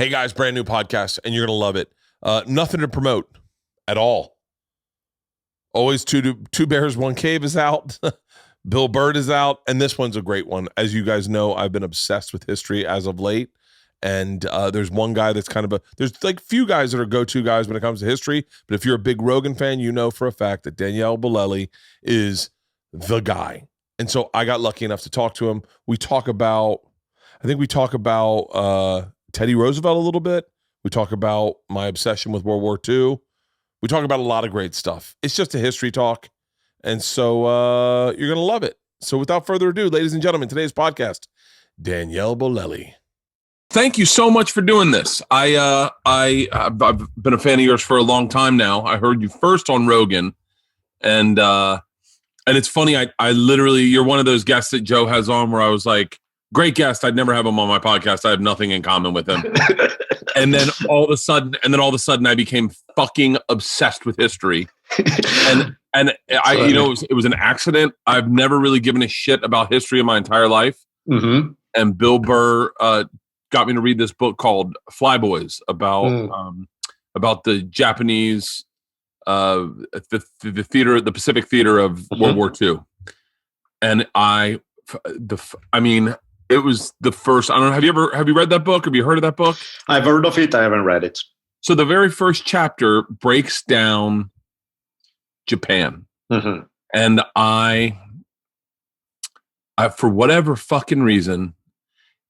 Hey guys, brand new podcast, and you're going to love it. Nothing to promote at all. Always two bears, one cave is out. Bill Bert is out, and this one's a great one. As you guys know, I've been obsessed with history as of late, and there's one guy that's there's like few guys that are go-to guys when it comes to history, but if you're a big Rogan fan, you know for a fact that Daniele Bolelli is the guy. And so I got lucky enough to talk to him. I think we talk about Teddy Roosevelt a little bit. We talk about my obsession with World War II. We talk about a lot of great stuff. It's just a history talk. And so you're going to love it. So without further ado, ladies and gentlemen, today's podcast, Daniele Bolelli. Thank you so much for doing this. I've been a fan of yours for a long time now. I heard you first on Rogan. And it's funny. I literally, you're one of those guests that Joe has on where I was like, great guest. I'd never have him on my podcast. I have nothing in common with him. And then all of a sudden I became fucking obsessed with history. And it was an accident. I've never really given a shit about history in my entire life. Mm-hmm. And Bill Burr got me to read this book called Flyboys about the Japanese, the theater, the Pacific theater of World War II. And it was the first. I don't know. Have you read that book? Have you heard of that book? I've heard of it. I haven't read it. So the very first chapter breaks down Japan, and I, for whatever fucking reason,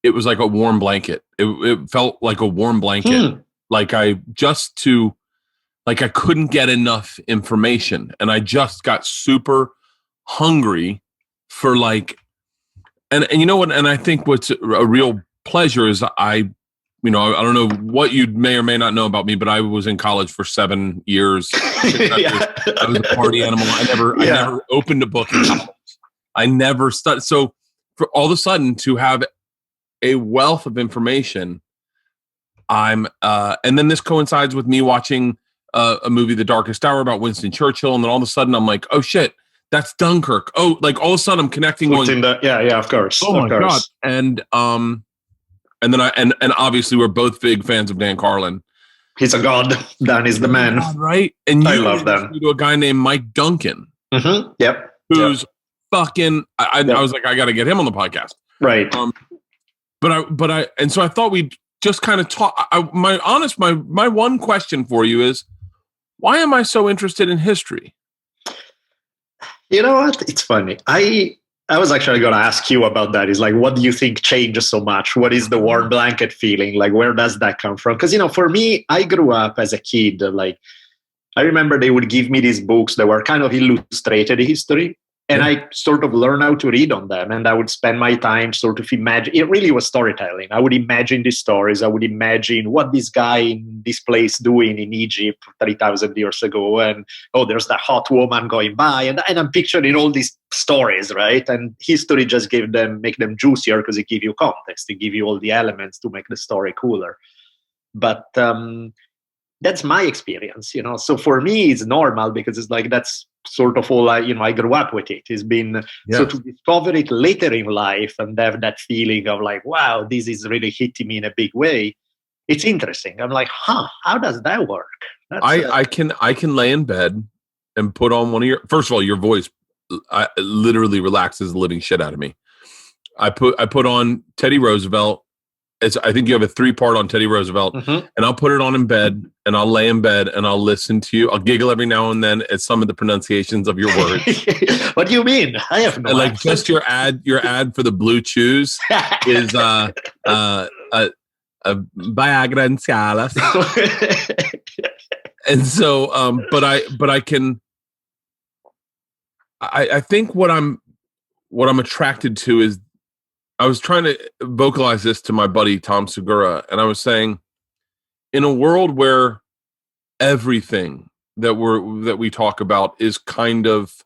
it was like a warm blanket. It felt like a warm blanket. Like I couldn't get enough information, and I just got super hungry for like. And you know what? And I think what's a real pleasure is I don't know what you may or may not know about me, but I was in college for 7 years. I was a party animal. I never opened a book in college. I never studied. So for all of a sudden to have a wealth of information, and then this coincides with me watching a movie, The Darkest Hour, about Winston Churchill. And then all of a sudden I'm like, oh shit. That's Dunkirk. Oh, like all of a sudden I'm connecting. Of course. Oh my God. And then obviously we're both big fans of Dan Carlin. He's a god. Dan is the man. God, right? And I love that. To a guy named Mike Duncan. Mm-hmm. Yep. Who's fucking, I was like, I got to get him on the podcast. Right. And so I thought we'd just kind of talk. My one question for you is, why am I so interested in history? You know what? It's funny. I was actually going to ask you about that. Is like, what do you think changes so much? What is the warm blanket feeling? Like, where does that come from? Because, for me, I grew up as a kid. Like, I remember they would give me these books that were kind of illustrated history. And I sort of learned how to read on them. And I would spend my time sort of imagine. It really was storytelling. I would imagine these stories. I would imagine what this guy in this place doing in Egypt 3,000 years ago. And, there's that hot woman going by. And I'm picturing all these stories, right? And history just make them juicier because it gives you context. It gives you all the elements to make the story cooler. But that's my experience, So for me, it's normal because it's like that's sort of all I grew up with it. It's been so to discover it later in life and have that feeling of like, wow, this is really hitting me in a big way. It's interesting. I'm like, how does that work? I can lay in bed and put on one of your. First of all, your voice literally relaxes the living shit out of me. I put on Teddy Roosevelt. I think you have a 3-part on Teddy Roosevelt, and I'll put it on in bed, and I'll lay in bed, and I'll listen to you. I'll giggle every now and then at some of the pronunciations of your words. What do you mean? I have no like accent. Just your ad for the Blue Chews is Viagra and Cialis. And so, but I can. I think what I'm attracted to is. I was trying to vocalize this to my buddy Tom Segura, and I was saying, in a world where everything that we talk about is kind of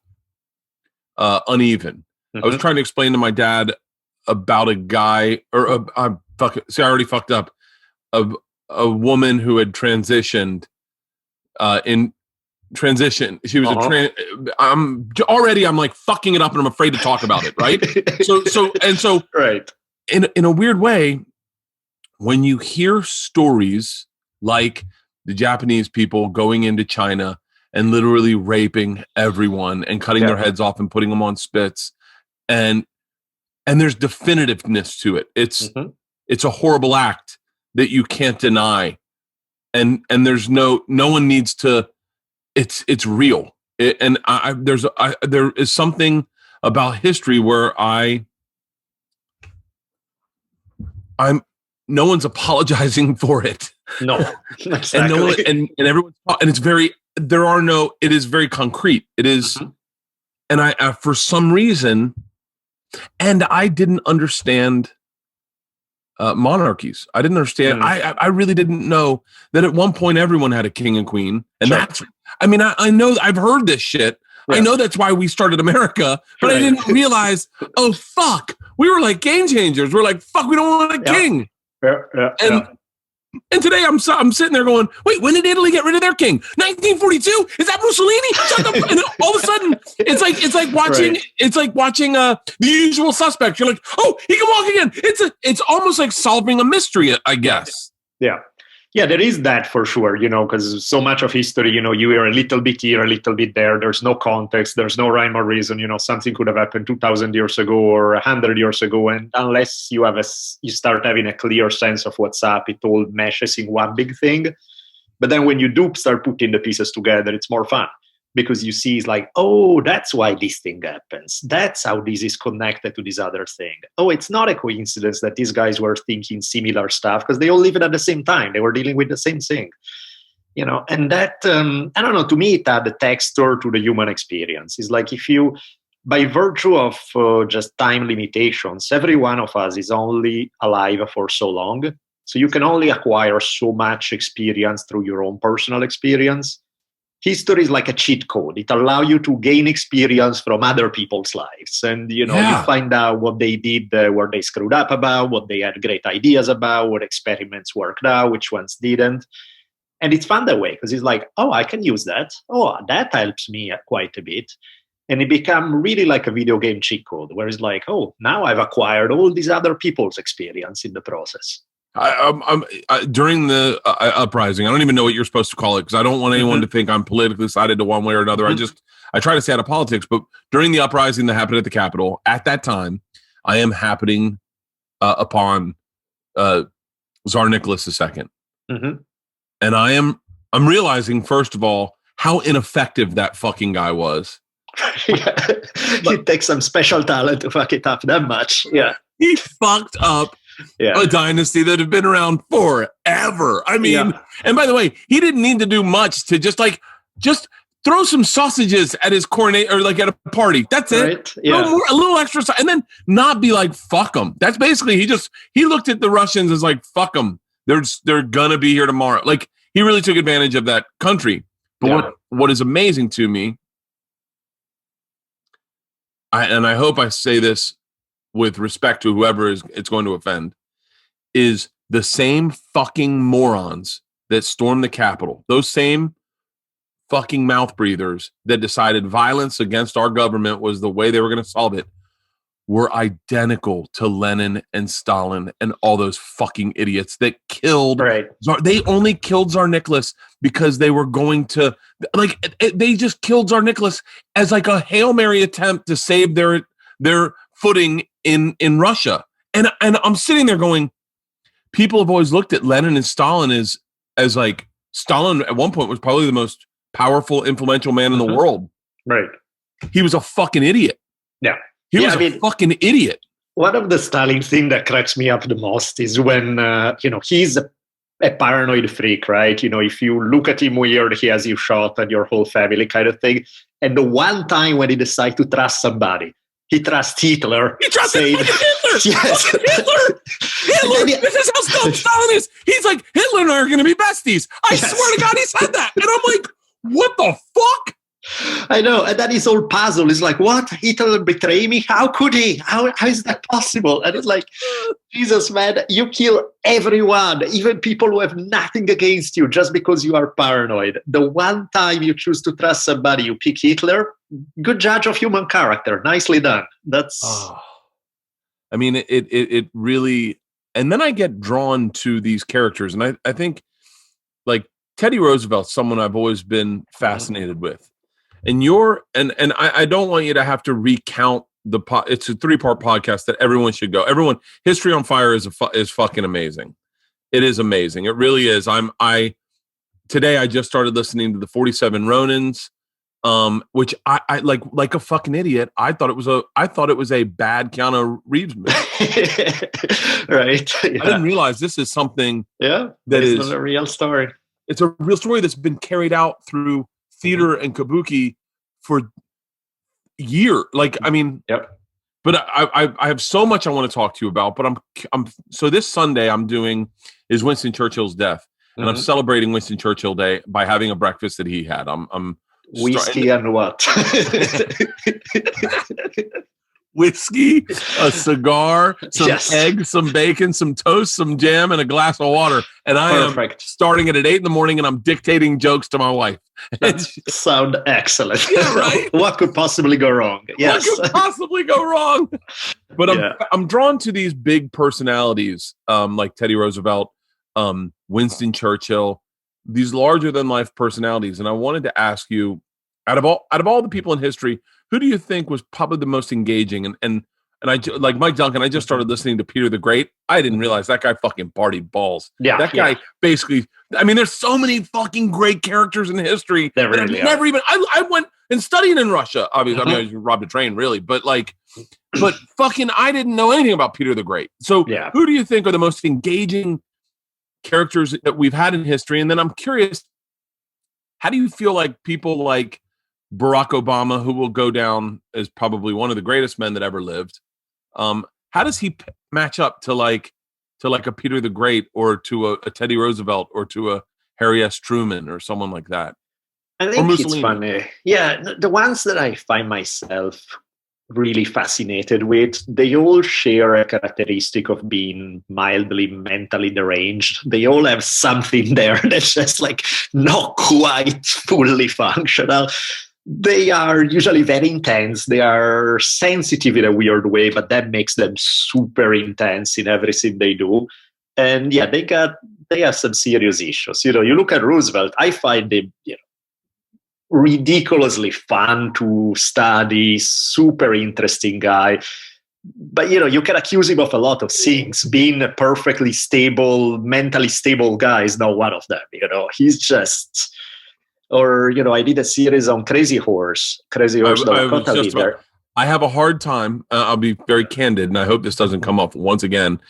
uneven, I was trying to explain to my dad about a guy, or I already fucked up, a woman who had transitioned transition. She was I'm like fucking it up and I'm afraid to talk about it. Right. So right. In a weird way, when you hear stories like the Japanese people going into China and literally raping everyone and cutting their heads off and putting them on spits, and there's definitiveness to it. It's a horrible act that you can't deny, and there's no one needs to. It's real, there is something about history where I'm no one's apologizing for it. No, exactly. And no one, and everyone's, and it's very, it is very concrete. It is, and I for some reason, and I didn't understand monarchies. I didn't understand. I really didn't know that at one point everyone had a king and queen, and that's. I mean, I know I've heard this shit. Yeah. I know that's why we started America, but I didn't realize. Oh fuck, we were like game changers. We're like, fuck, we don't want a king. And today I'm sitting there going, wait, when did Italy get rid of their king? 1942? Is that Mussolini? Shut up! And all of a sudden, it's like watching The Usual Suspects. You're like, oh, he can walk again. It's almost like solving a mystery, I guess. Yeah, there is that for sure, because so much of history, you are a little bit here, a little bit there. There's no context. There's no rhyme or reason. Something could have happened 2,000 years ago or 100 years ago. And unless you start having a clear sense of what's up, it all meshes in one big thing. But then when you do start putting the pieces together, it's more fun. Because you see, it's like, oh, that's why this thing happens. That's how this is connected to this other thing. Oh, it's not a coincidence that these guys were thinking similar stuff because they all lived at the same time. They were dealing with the same thing, and that, I don't know, to me, it had a texture to the human experience. It's like if you, by virtue of just time limitations, every one of us is only alive for so long. So you can only acquire so much experience through your own personal experience. History is like a cheat code. It allows you to gain experience from other people's lives. And, you find out what they did, where they screwed up about, what they had great ideas about, what experiments worked out, which ones didn't. And it's fun that way because it's like, oh, I can use that. Oh, that helps me quite a bit. And it becomes really like a video game cheat code where it's like, oh, now I've acquired all these other people's experience in the process. During the uprising, I don't even know what you're supposed to call it because I don't want anyone to think I'm politically sided to one way or another. I try to stay out of politics, but during the uprising that happened at the Capitol, at that time, I am happening upon Tsar Nicholas II. And I'm realizing, first of all, how ineffective that fucking guy was. It takes some special talent to fuck it up that much. Yeah. He fucked up a dynasty that had been around forever. I mean, and by the way, he didn't need to do much to just throw some sausages at his coronation or like at a party. That's it. Right? Yeah. A little extra, and then not be like, fuck them. That's basically, he looked at the Russians as like, fuck them. They're gonna be here tomorrow. Like he really took advantage of that country. But what is amazing to me, I hope I say this with respect to whoever it's going to offend, is the same fucking morons that stormed the Capitol, those same fucking mouth breathers that decided violence against our government was the way they were going to solve it, were identical to Lenin and Stalin and all those fucking idiots that killed. Right. They only killed Tsar Nicholas because they were going to, they just killed Tsar Nicholas as like a Hail Mary attempt to save their footing in Russia. And I'm sitting there going, people have always looked at Lenin and Stalin as like, Stalin at one point was probably the most powerful, influential man in the world. Right. He was a fucking idiot. Yeah. He was a fucking idiot. One of the Stalin thing that cracks me up the most is when, he's a paranoid freak, right? If you look at him weird, he has you shot and your whole family kind of thing. And the one time when he decides to trust somebody, he trusts Hitler. He trusts Hitler. Yes. Hitler. This is how Stalin is. He's like, Hitler and I are going to be besties. I swear to God, he said that. And I'm like, what the fuck? I know, and that is all puzzle. It's like, what? Hitler betray me? How could he? How is that possible? And it's like, Jesus, man, you kill everyone, even people who have nothing against you, just because you are paranoid. The one time you choose to trust somebody, you pick Hitler. Good judge of human character. Nicely done. That's. I mean, it really. And then I get drawn to these characters. And I think like Teddy Roosevelt's someone I've always been fascinated with. And I don't want you to have to recount it's a 3-part podcast that everyone should go. Everyone, History on Fire is fucking amazing. It is amazing. It really is. Today I just started listening to the 47 Ronins, which I like a fucking idiot. I thought it was a bad Keanu Reeves movie. Right. Yeah. I didn't realize this is something that is a real story. It's a real story that's been carried out through theater and kabuki for years. Like, I mean, yep. But I have so much I want to talk to you about. But so this Sunday is Winston Churchill's death, and I'm celebrating Winston Churchill Day by having a breakfast that he had. I'm whiskey and what? Whiskey, a cigar, some eggs, some bacon, some toast, some jam, and a glass of water. And I am starting it at 8 a.m. and I'm dictating jokes to my wife. That sounds excellent. Yeah, right? What could possibly go wrong? Yes. What could possibly go wrong? But I'm drawn to these big personalities, like Teddy Roosevelt, Winston Churchill, these larger than life personalities. And I wanted to ask you, out of all the people in history, who do you think was probably the most engaging? And I like Mike Duncan. I just started listening to Peter the Great. I didn't realize that guy fucking partied balls. Yeah, that guy basically. I mean, there's so many fucking great characters in history. There really are. Never even. I went and studied in Russia. Obviously, I mean, I robbed a train, really, but fucking, I didn't know anything about Peter the Great. So, who do you think are the most engaging characters that we've had in history? And then I'm curious, how do you feel like people like Barack Obama, who will go down as probably one of the greatest men that ever lived, how does he match up to like a Peter the Great, or to a Teddy Roosevelt, or to a Harry S. Truman, or someone like that? I think it's funny. Yeah, the ones that I find myself really fascinated with, they all share a characteristic of being mildly mentally deranged. They all have something there that's just like not quite fully functional. They are usually very intense. They are sensitive in a weird way, but that makes them super intense in everything they do. And yeah, they have some serious issues. You look at Roosevelt, I find him, ridiculously fun to study, super interesting guy. But, you can accuse him of a lot of things. Being a perfectly stable, mentally stable guy is not one of them. He's just... Or, I did a series on Crazy Horse. I have a hard time. I'll be very candid, and I hope this doesn't come up once again.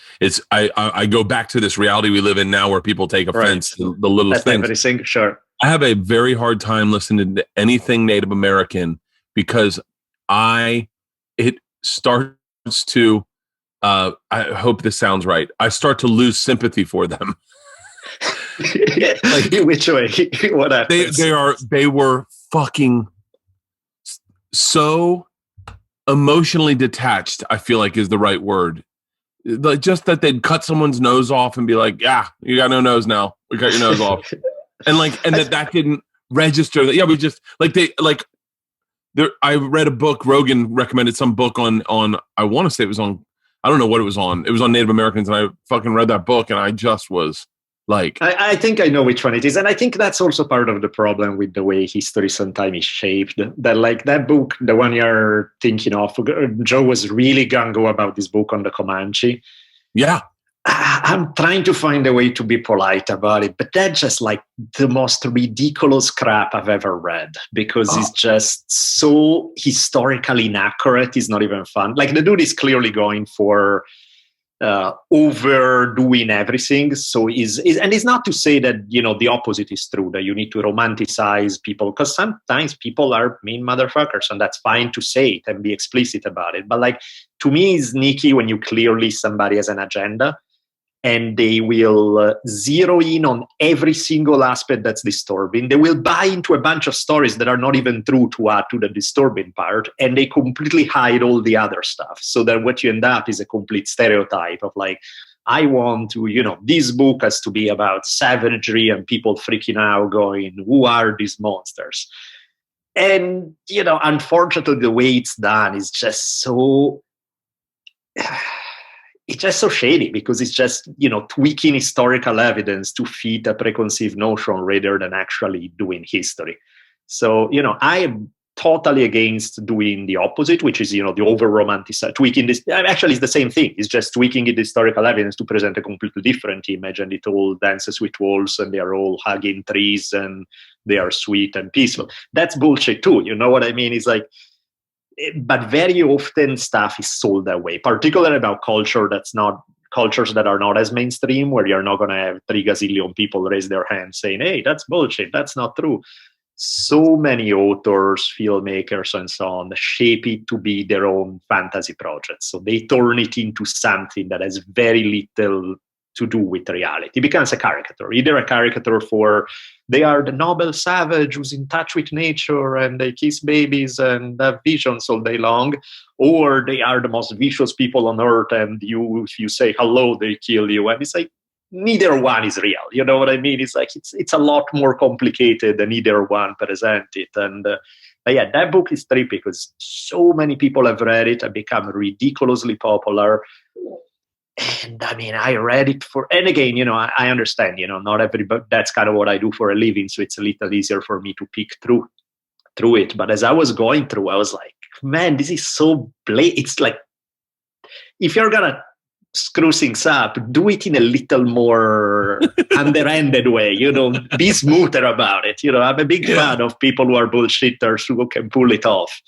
I go back to this reality we live in now, where people take offense to the littlest things. Everything, sure. I have a very hard time listening to anything Native American, because it starts to. I hope this sounds right. I start to lose sympathy for them. Like, which way? What happens? They were fucking so emotionally detached, I feel like is the right word. Like, just that they'd cut someone's nose off and be like, yeah, you got no nose now. We cut your nose off. And that didn't register. That, we just I read a book. Rogan recommended some book on I want to say it was on, I don't know what it was on. It was on Native Americans, and I fucking read that book, and I just was like, I think I know which one it is. And I think that's also part of the problem with the way history sometimes is shaped. That book, the one you're thinking of, Joe was really gung-ho about this book on the Comanche. Yeah. I'm trying to find a way to be polite about it, but that's just like the most ridiculous crap I've ever read, because it's just so historically inaccurate. It's not even fun. Like, the dude is clearly going for overdoing everything. So and it's not to say that, the opposite is true, that you need to romanticize people, because sometimes people are mean motherfuckers, and that's fine to say it and be explicit about it. But like, to me, it's sneaky when you clearly somebody has an agenda, and they will zero in on every single aspect that's disturbing. They will buy into a bunch of stories that are not even true to add to the disturbing part, and they completely hide all the other stuff. So that what you end up is a complete stereotype of like, I want to, this book has to be about savagery and people freaking out going, who are these monsters? And, unfortunately, the way it's done is just so... it's just so shady because it's just, tweaking historical evidence to fit a preconceived notion rather than actually doing history. So, I am totally against doing the opposite, which is, the over-romanticized, tweaking this. Actually, it's the same thing. It's just tweaking the historical evidence to present a completely different image, and it all dances with wolves, and they are all hugging trees, and they are sweet and peaceful. That's bullshit too. You know what I mean? It's like, but very often stuff is sold that way, particularly about cultures that are not as mainstream, where you're not going to have 3 gazillion people raise their hands saying, hey, that's bullshit, that's not true. So many authors, filmmakers, and so on shape it to be their own fantasy projects. So they turn it into something that has very little to do with reality. It becomes a caricature, either a caricature for they are the noble savage who's in touch with nature and they kiss babies and have visions all day long, or they are the most vicious people on earth, and if you say hello, they kill you. And it's like, neither one is real. You know what I mean? It's like, it's a lot more complicated than either one present it. And yeah, that book is trippy because so many people have read it and become ridiculously popular. And I mean, I read it and again, I understand, not everybody, that's kind of what I do for a living. So it's a little easier for me to pick through it. But as I was going through, I was like, man, this is so blatant. It's like, if you're going to screw things up, do it in a little more underhanded way, be smoother about it. I'm a big fan of people who are bullshitters who can pull it off.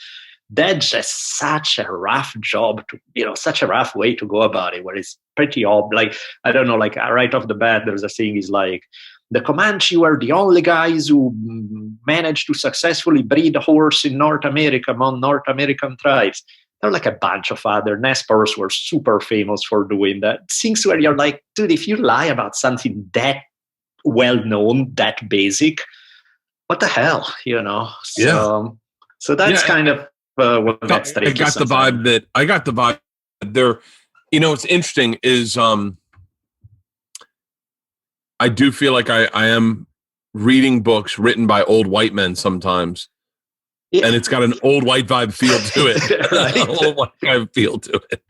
That's just such a rough job such a rough way to go about it, where it's pretty odd. Like, I don't know, like right off the bat, there's a thing is like, the Comanche were the only guys who managed to successfully breed a horse in North America among North American tribes. There are like a bunch of other Nespers were super famous for doing that. Things where you're like, dude, if you lie about something that well known, that basic, what the hell, So that's kind of what that's tricky. I got the vibe there. What's interesting is I do feel like I am reading books written by old white men sometimes. Yeah. And it's got an old white vibe feel to it. Right. Old white vibe feel to it.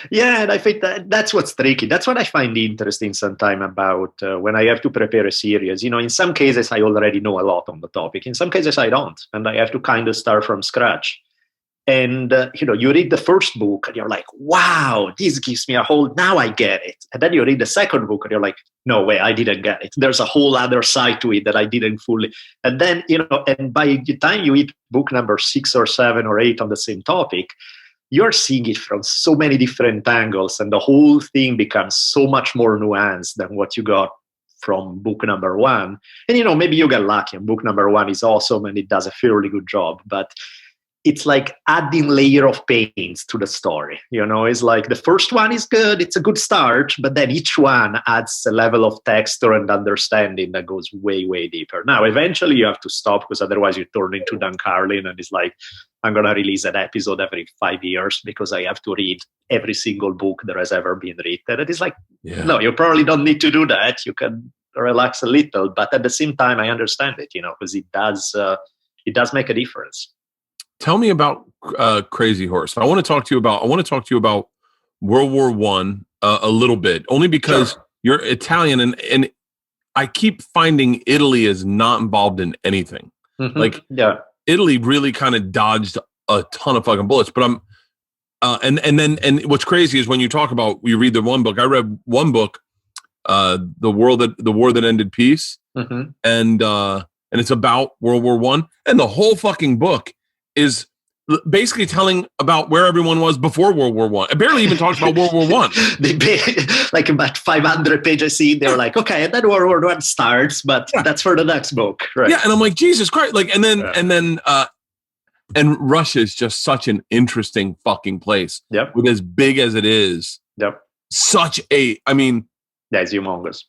Yeah, and I think that's what's tricky. That's what I find interesting sometimes about when I have to prepare a series. In some cases, I already know a lot on the topic. In some cases, I don't. And I have to kind of start from scratch. And, you read the first book and you're like, wow, this gives me now I get it. And then you read the second book and you're like, no way, I didn't get it. There's a whole other side to it that I didn't fully. And then, and by the time you hit book number 6 or 7 or 8 on the same topic, you're seeing it from so many different angles. And the whole thing becomes so much more nuanced than what you got from book number 1. And, maybe you get lucky and book number 1 is awesome and it does a fairly good job. But it's like adding layer of paints to the story. It's like the first one is good. It's a good start, but then each one adds a level of texture and understanding that goes way, way deeper. Now, eventually you have to stop because otherwise you turn into Dan Carlin and it's like, I'm going to release an episode every 5 years because I have to read every single book that has ever been written. And it's like, no, you probably don't need to do that. You can relax a little, but at the same time, I understand it, because it does make a difference. Tell me about Crazy Horse. I want to talk to you about World War I a little bit, only because you're Italian, and I keep finding Italy is not involved in anything. Mm-hmm. Italy really kind of dodged a ton of fucking bullets. But I'm and what's crazy is when you talk about, you read the one book. I read one book, the War That Ended Peace, mm-hmm. and it's about World War I, and the whole fucking book is basically telling about where everyone was before World War I. It barely even talks about World War I. They like about 500 pages in. They're like, okay, and then World War I starts, but that's for the next book, right? Yeah, and I'm like, Jesus Christ! Like, and Russia is just such an interesting fucking place. Yep. With as big as it is. Yep. That's humongous.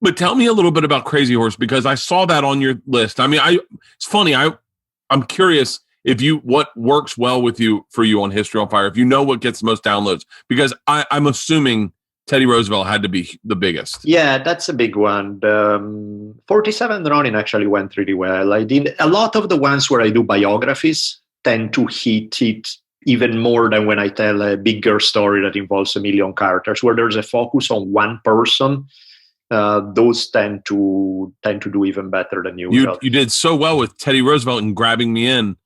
But tell me a little bit about Crazy Horse, because I saw that on your list. I mean, it's funny. I'm curious what works well for you on History on Fire, if you know what gets the most downloads, because I'm assuming Teddy Roosevelt had to be the biggest. Yeah, that's a big one. 47 Ronin actually went really well. I did a lot of the ones where I do biographies tend to hit it even more than when I tell a bigger story that involves a million characters, where there's a focus on one person. Those tend to do even better than usual. You did so well with Teddy Roosevelt and grabbing me in.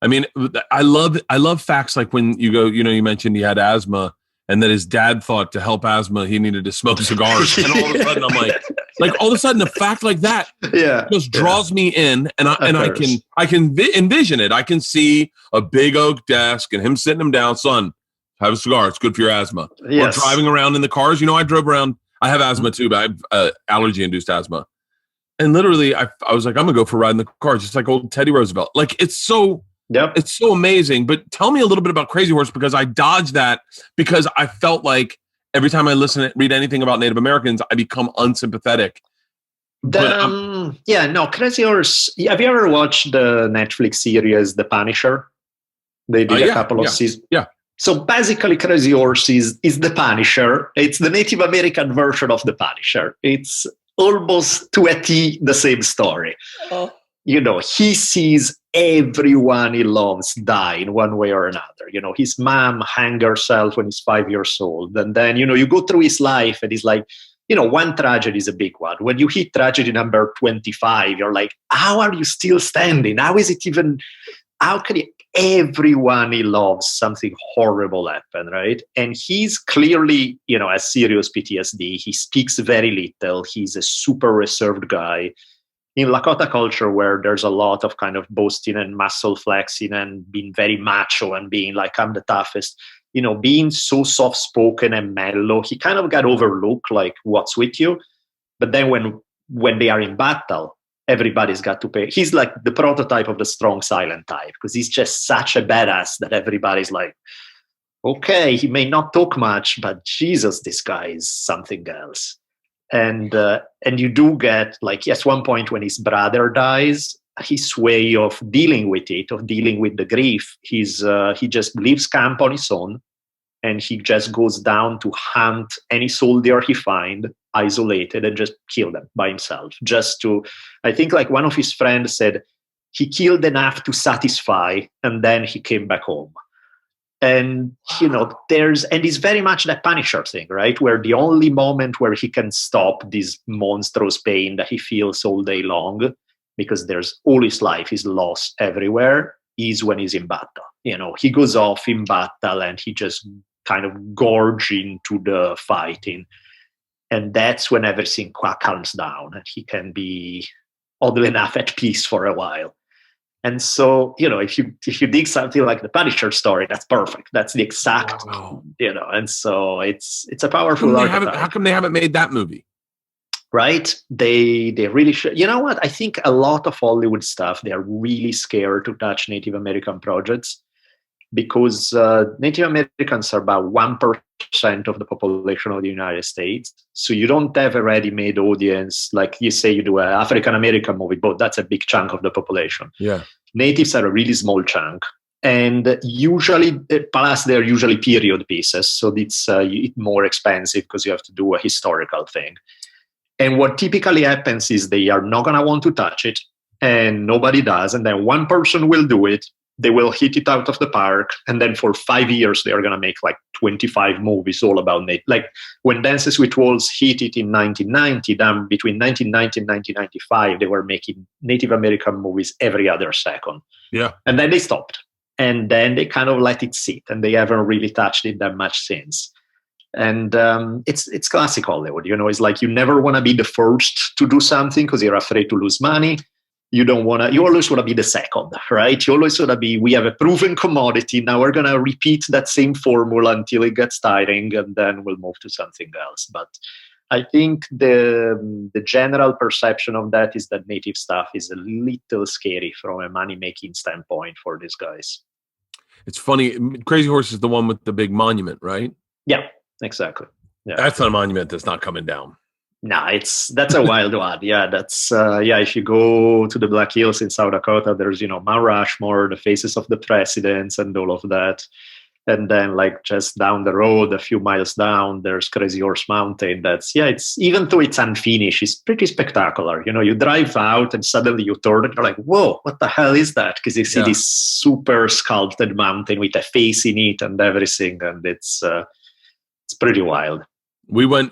I mean, I love facts like when you go, you mentioned he had asthma and that his dad thought to help asthma he needed to smoke cigars, and all of a sudden I'm like all of a sudden a fact like that just draws me in, and I can envision it. I can see a big oak desk and him sitting him down, son, have a cigar. It's good for your asthma. Yes. Or driving around in the cars. I drove around. I have asthma too, but I have allergy-induced asthma. And literally, I was like, I'm going to go for a ride in the car, just like old Teddy Roosevelt. Like, it's so amazing. But tell me a little bit about Crazy Horse, because I dodged that because I felt like every time I read anything about Native Americans, I become unsympathetic. Crazy Horse. Have you ever watched the Netflix series The Punisher? They did a couple of seasons. Yeah. So basically, Crazy Horse is the Punisher. It's the Native American version of the Punisher. It's almost to a T the same story. Oh. He sees everyone he loves die in one way or another. His mom hung herself when he's 5 years old. And then, you go through his life and he's like, one tragedy is a big one. When you hit tragedy number 25, you're like, how are you still standing? How can everyone he loves, something horrible happen, right? And he's clearly, has serious PTSD. He speaks very little. He's a super reserved guy. In Lakota culture, where there's a lot of kind of boasting and muscle flexing and being very macho and being like, I'm the toughest, being so soft-spoken and mellow, he kind of got overlooked, like, what's with you? But then when they are in battle, everybody's got to pay. He's like the prototype of the strong silent type, because he's just such a badass that everybody's like, okay, he may not talk much, but Jesus, this guy is something else. And you do get, like, yes, one point when his brother dies, his way of dealing with it, of dealing with the grief, he just leaves camp on his own, and he just goes down to hunt any soldier he find, isolated, and just kill them by himself. I think like one of his friends said, he killed enough to satisfy, and then he came back home. And, and it's very much that Punisher thing, right? Where the only moment where he can stop this monstrous pain that he feels all day long, because there's all his life is lost everywhere, is when he's in battle. He goes off in battle and he just kind of gorge into the fighting. And that's when everything calms down and he can be oddly enough at peace for a while. And so, if you dig something like the Punisher story, that's perfect. That's the exact, and so it's a powerful archetype. How come they haven't made that movie? Right? They really should. You know what? I think a lot of Hollywood stuff, they are really scared to touch Native American projects, because Native Americans are about 1% of the population of the United States. So you don't have a ready-made audience. Like you say, you do an African-American movie, but that's a big chunk of the population. Yeah. Natives are a really small chunk. And usually, plus they're usually period pieces. So it's more expensive because you have to do a historical thing. And what typically happens is they are not going to want to touch it, and nobody does. And then one person will do it. They will hit it out of the park, and then for 5 years they are going to make like 25 movies all about Native. Like when Dances with Wolves hit it in 1990, then between 1990 and 1995, they were making Native American movies every other second. Yeah, and then they stopped, and then they kind of let it sit, and they haven't really touched it that much since. And it's classic Hollywood. It's like you never want to be the first to do something because you're afraid to lose money. You always want to be the second, right? You always want to be, we have a proven commodity. Now we're going to repeat that same formula until it gets tiring, and then we'll move to something else. But I think the general perception of that is that Native stuff is a little scary from a money-making standpoint for these guys. It's funny. Crazy Horse is the one with the big monument, right? Yeah, exactly. Yeah. That's not a monument that's not coming down. No, that's a wild one. Yeah, that's if you go to the Black Hills in South Dakota, there's Mount Rushmore, the faces of the presidents, and all of that. And then like just down the road, a few miles down, there's Crazy Horse Mountain. It's even though it's unfinished, it's pretty spectacular. You drive out and suddenly you turn and you're like, whoa, what the hell is that? Because you see this super sculpted mountain with a face in it and everything. And it's pretty wild. When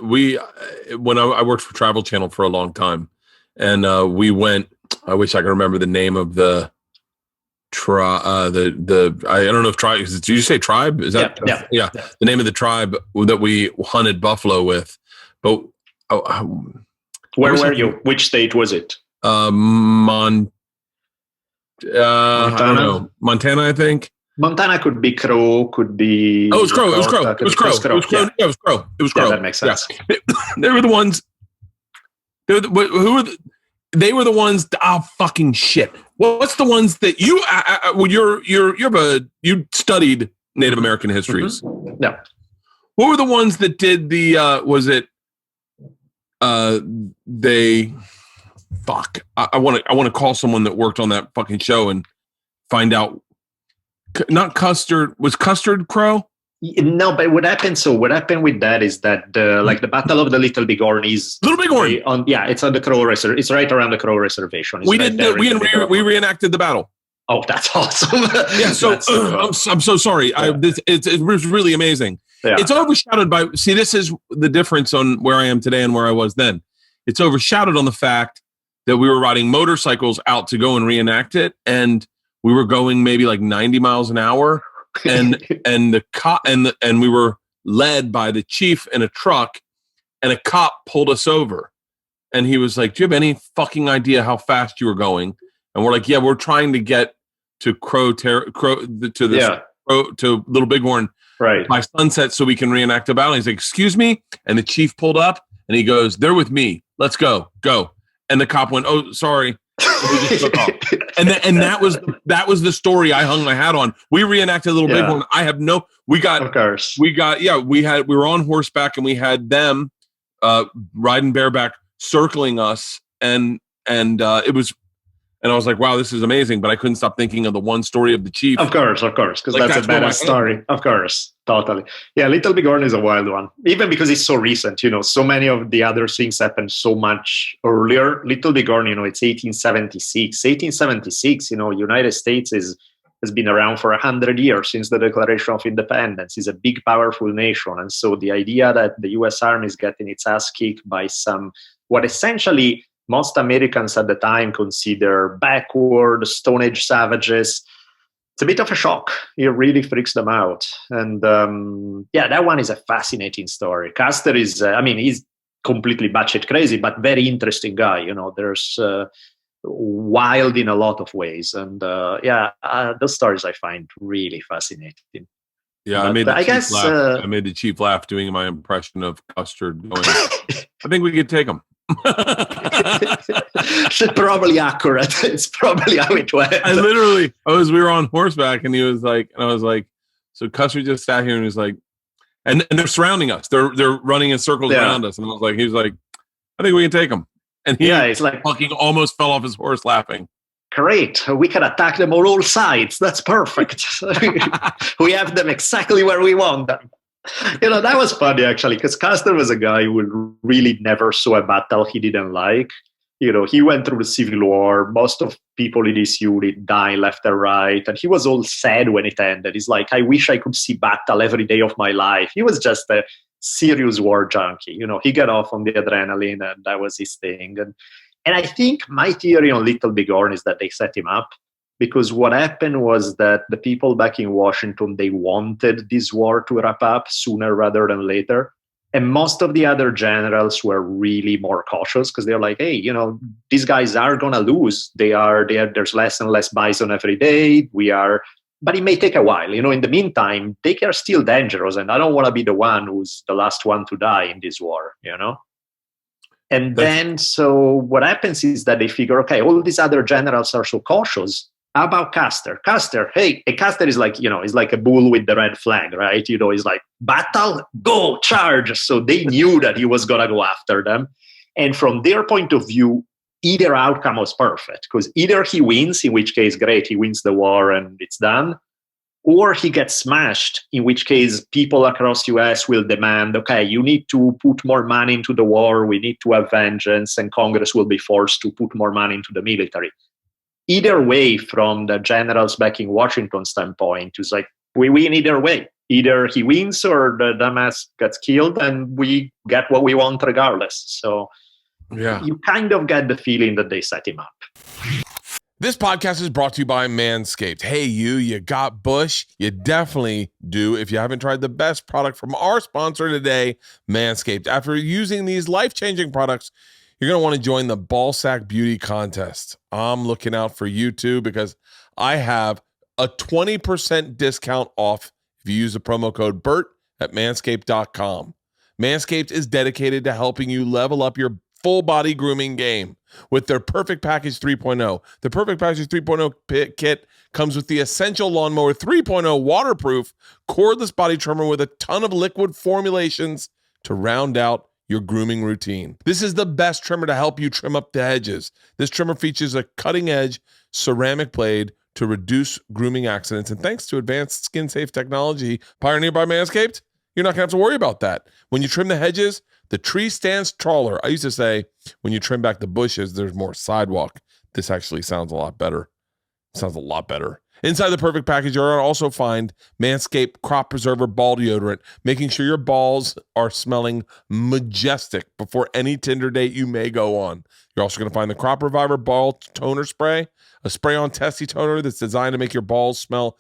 I worked for Travel Channel for a long time, and we went, I wish I could remember the name of the I don't know if tribe. Did you say tribe? Is that yeah? The name of the tribe that we hunted buffalo with. But where were you? Which state was it? Montana. I don't know. Montana, I think. Montana could be Crow. Could be. Oh, it was Crow. It was Crow. It was Crow. It was Crow. Yeah, it was Crow. It was Crow. Yeah, that makes sense. Yeah. They were the ones. Who were? They were the ones. Oh, fucking shit. What's the ones that you? You studied Native American histories. Mm-hmm. Yeah. What were the ones that did the? Was it? They. Fuck. I want to call someone that worked on that fucking show and find out. Not Custard. Was Custard Crow? No, but what happened with that is that the Battle of the Little Bighorn is Little Bighorn. It's on the Crow Reservation. It's right around the Crow Reservation. We reenacted the battle. Oh, that's awesome! Yeah, so I'm so sorry. Yeah. It was really amazing. Yeah. It's overshadowed by. See, this is the difference on where I am today and where I was then. It's overshadowed on the fact that we were riding motorcycles out to go and reenact it, and we were going maybe like 90 miles an hour. And we were led by the chief in a truck, and a cop pulled us over, and he was like, "Do you have any fucking idea how fast you were going?" And we're like, "Yeah, we're trying to get to to Little Bighorn right by sunset so we can reenact the battle." He's like, "Excuse me," and the chief pulled up, and he goes, "They're with me. Let's go." And the cop went, "Oh, sorry." And we just took off. And that was the story I hung my hat on. We reenacted Little Bighorn. I have we were on horseback, and we had them riding bareback, circling us, and it was, and I was like, wow, this is amazing. But I couldn't stop thinking of the one story of the chief. Of course, because that's a better story. Of course, totally. Yeah, Little Bighorn is a wild one, even because it's so recent. So many of the other things happened so much earlier. Little Bighorn, it's 1876. 1876, United States has been around for 100 years since the Declaration of Independence. It's a big, powerful nation, and so the idea that the U.S. Army is getting its ass kicked by what essentially most Americans at the time consider backward, Stone Age savages. It's a bit of a shock. It really freaks them out. And that one is a fascinating story. Custard is, he's completely batshit crazy, but very interesting guy. There's wild in a lot of ways. And those stories I find really fascinating. Yeah, I made the chief laugh doing my impression of Custard going, I think we could take him. It's probably accurate. It's probably how it went. We were on horseback, and he was like, and I was like, so Custard just sat here and was like, and they're surrounding us. They're running in circles around us, and he was like, I think we can take him. And he's like fucking almost fell off his horse laughing. Great, we can attack them on all sides. That's perfect. We have them exactly where we want them. That was funny, actually, because Custard was a guy who really never saw a battle he didn't like. He went through the Civil War. Most of people in his unit died left and right. And he was all sad when it ended. He's like, I wish I could see battle every day of my life. He was just a serious war junkie. He got off on the adrenaline, and that was his thing. And I think my theory on Little Bighorn is that they set him up. Because what happened was that the people back in Washington, they wanted this war to wrap up sooner rather than later. And most of the other generals were really more cautious because they're like, hey, these guys are going to lose. There's less and less bison every day. But it may take a while. In the meantime, they are still dangerous. And I don't want to be the one who's the last one to die in this war, And then, so what happens is that they figure, okay, all these other generals are so cautious. How about Custard? Custard is like, he's like a bull with the red flag, right? He's like, battle, go, charge. So they knew that he was going to go after them. And from their point of view, either outcome was perfect because either he wins, in which case, great, he wins the war and it's done. or he gets smashed, in which case people across US will demand, okay, you need to put more money into the war, we need to have vengeance, and Congress will be forced to put more money into the military. Either way, from the generals backing Washington standpoint, it's like, we win either way. Either he wins or the dumbass gets killed, and we get what we want regardless. So you kind of get the feeling that they set him up. This podcast is brought to you by Manscaped. Hey, you got bush? You definitely do if you haven't tried the best product from our sponsor today, Manscaped. After using these life-changing products, you're going to want to join the Ballsack Beauty Contest. I'm looking out for you too because I have a 20% discount off if you use the promo code BERT at manscaped.com. Manscaped is dedicated to helping you level up your full body grooming game with their Perfect Package 3.0. The Perfect Package 3.0 kit comes with the Essential Lawnmower 3.0 waterproof cordless body trimmer with a ton of liquid formulations to round out your grooming routine. This is the best trimmer to help you trim up the hedges. This trimmer features a cutting-edge ceramic blade to reduce grooming accidents. And thanks to advanced skin-safe technology pioneered by Manscaped, you're not going to have to worry about that. When you trim the hedges, the tree stands taller. I used to say when you trim back the bushes, there's more sidewalk. This actually sounds a lot better. Sounds a lot better. Inside the Perfect Package, you'll also find Manscaped Crop Preserver Ball Deodorant, making sure your balls are smelling majestic before any Tinder date you may go on. You're also going to find the Crop Reviver Ball Toner Spray, a spray-on testy toner that's designed to make your balls smell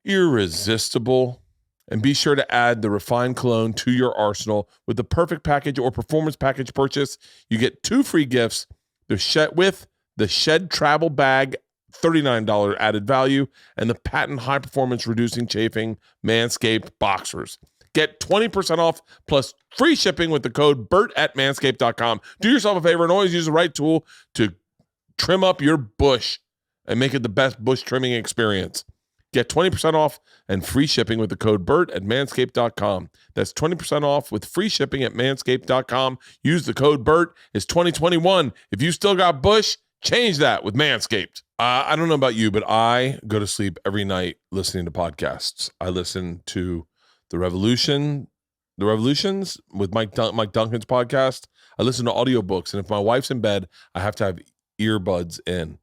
irresistible. And be sure to add the refined cologne to your arsenal. With the Perfect Package or Performance Package purchase, you get 2 free gifts with the Shed Travel Bag, $39 added value, and the patent high-performance reducing chafing Manscaped Boxers. Get 20% off plus free shipping with the code BERT at manscaped.com. Do yourself a favor and always use the right tool to trim up your bush and make it the best bush trimming experience. Get 20% off and free shipping with the code BERT at manscaped.com. That's 20% off with free shipping at manscaped.com. Use the code BERT. It's 2021. If you still got bush, change that with Manscaped. I don't know about you, but I go to sleep every night listening to podcasts. I listen to The Revolutions with Mike Duncan's podcast. I listen to audiobooks, and if my wife's in bed, I have to have earbuds in.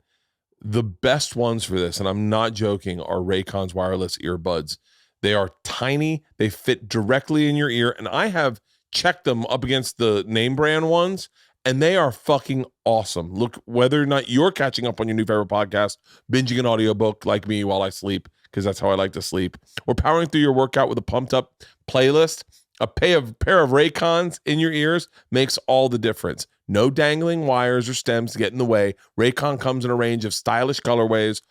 The best ones for this, and I'm not joking, are Raycon's wireless earbuds. They are tiny. They fit directly in your ear, and I have checked them up against the name brand ones, and they are fucking awesome. Look, whether or not you're catching up on your new favorite podcast, binging an audiobook like me while I sleep, because that's how I like to sleep, or powering through your workout with a pumped-up playlist, a pair of Raycons in your ears makes all the difference. No dangling wires or stems to get in the way. Raycon comes in a range of stylish colorways,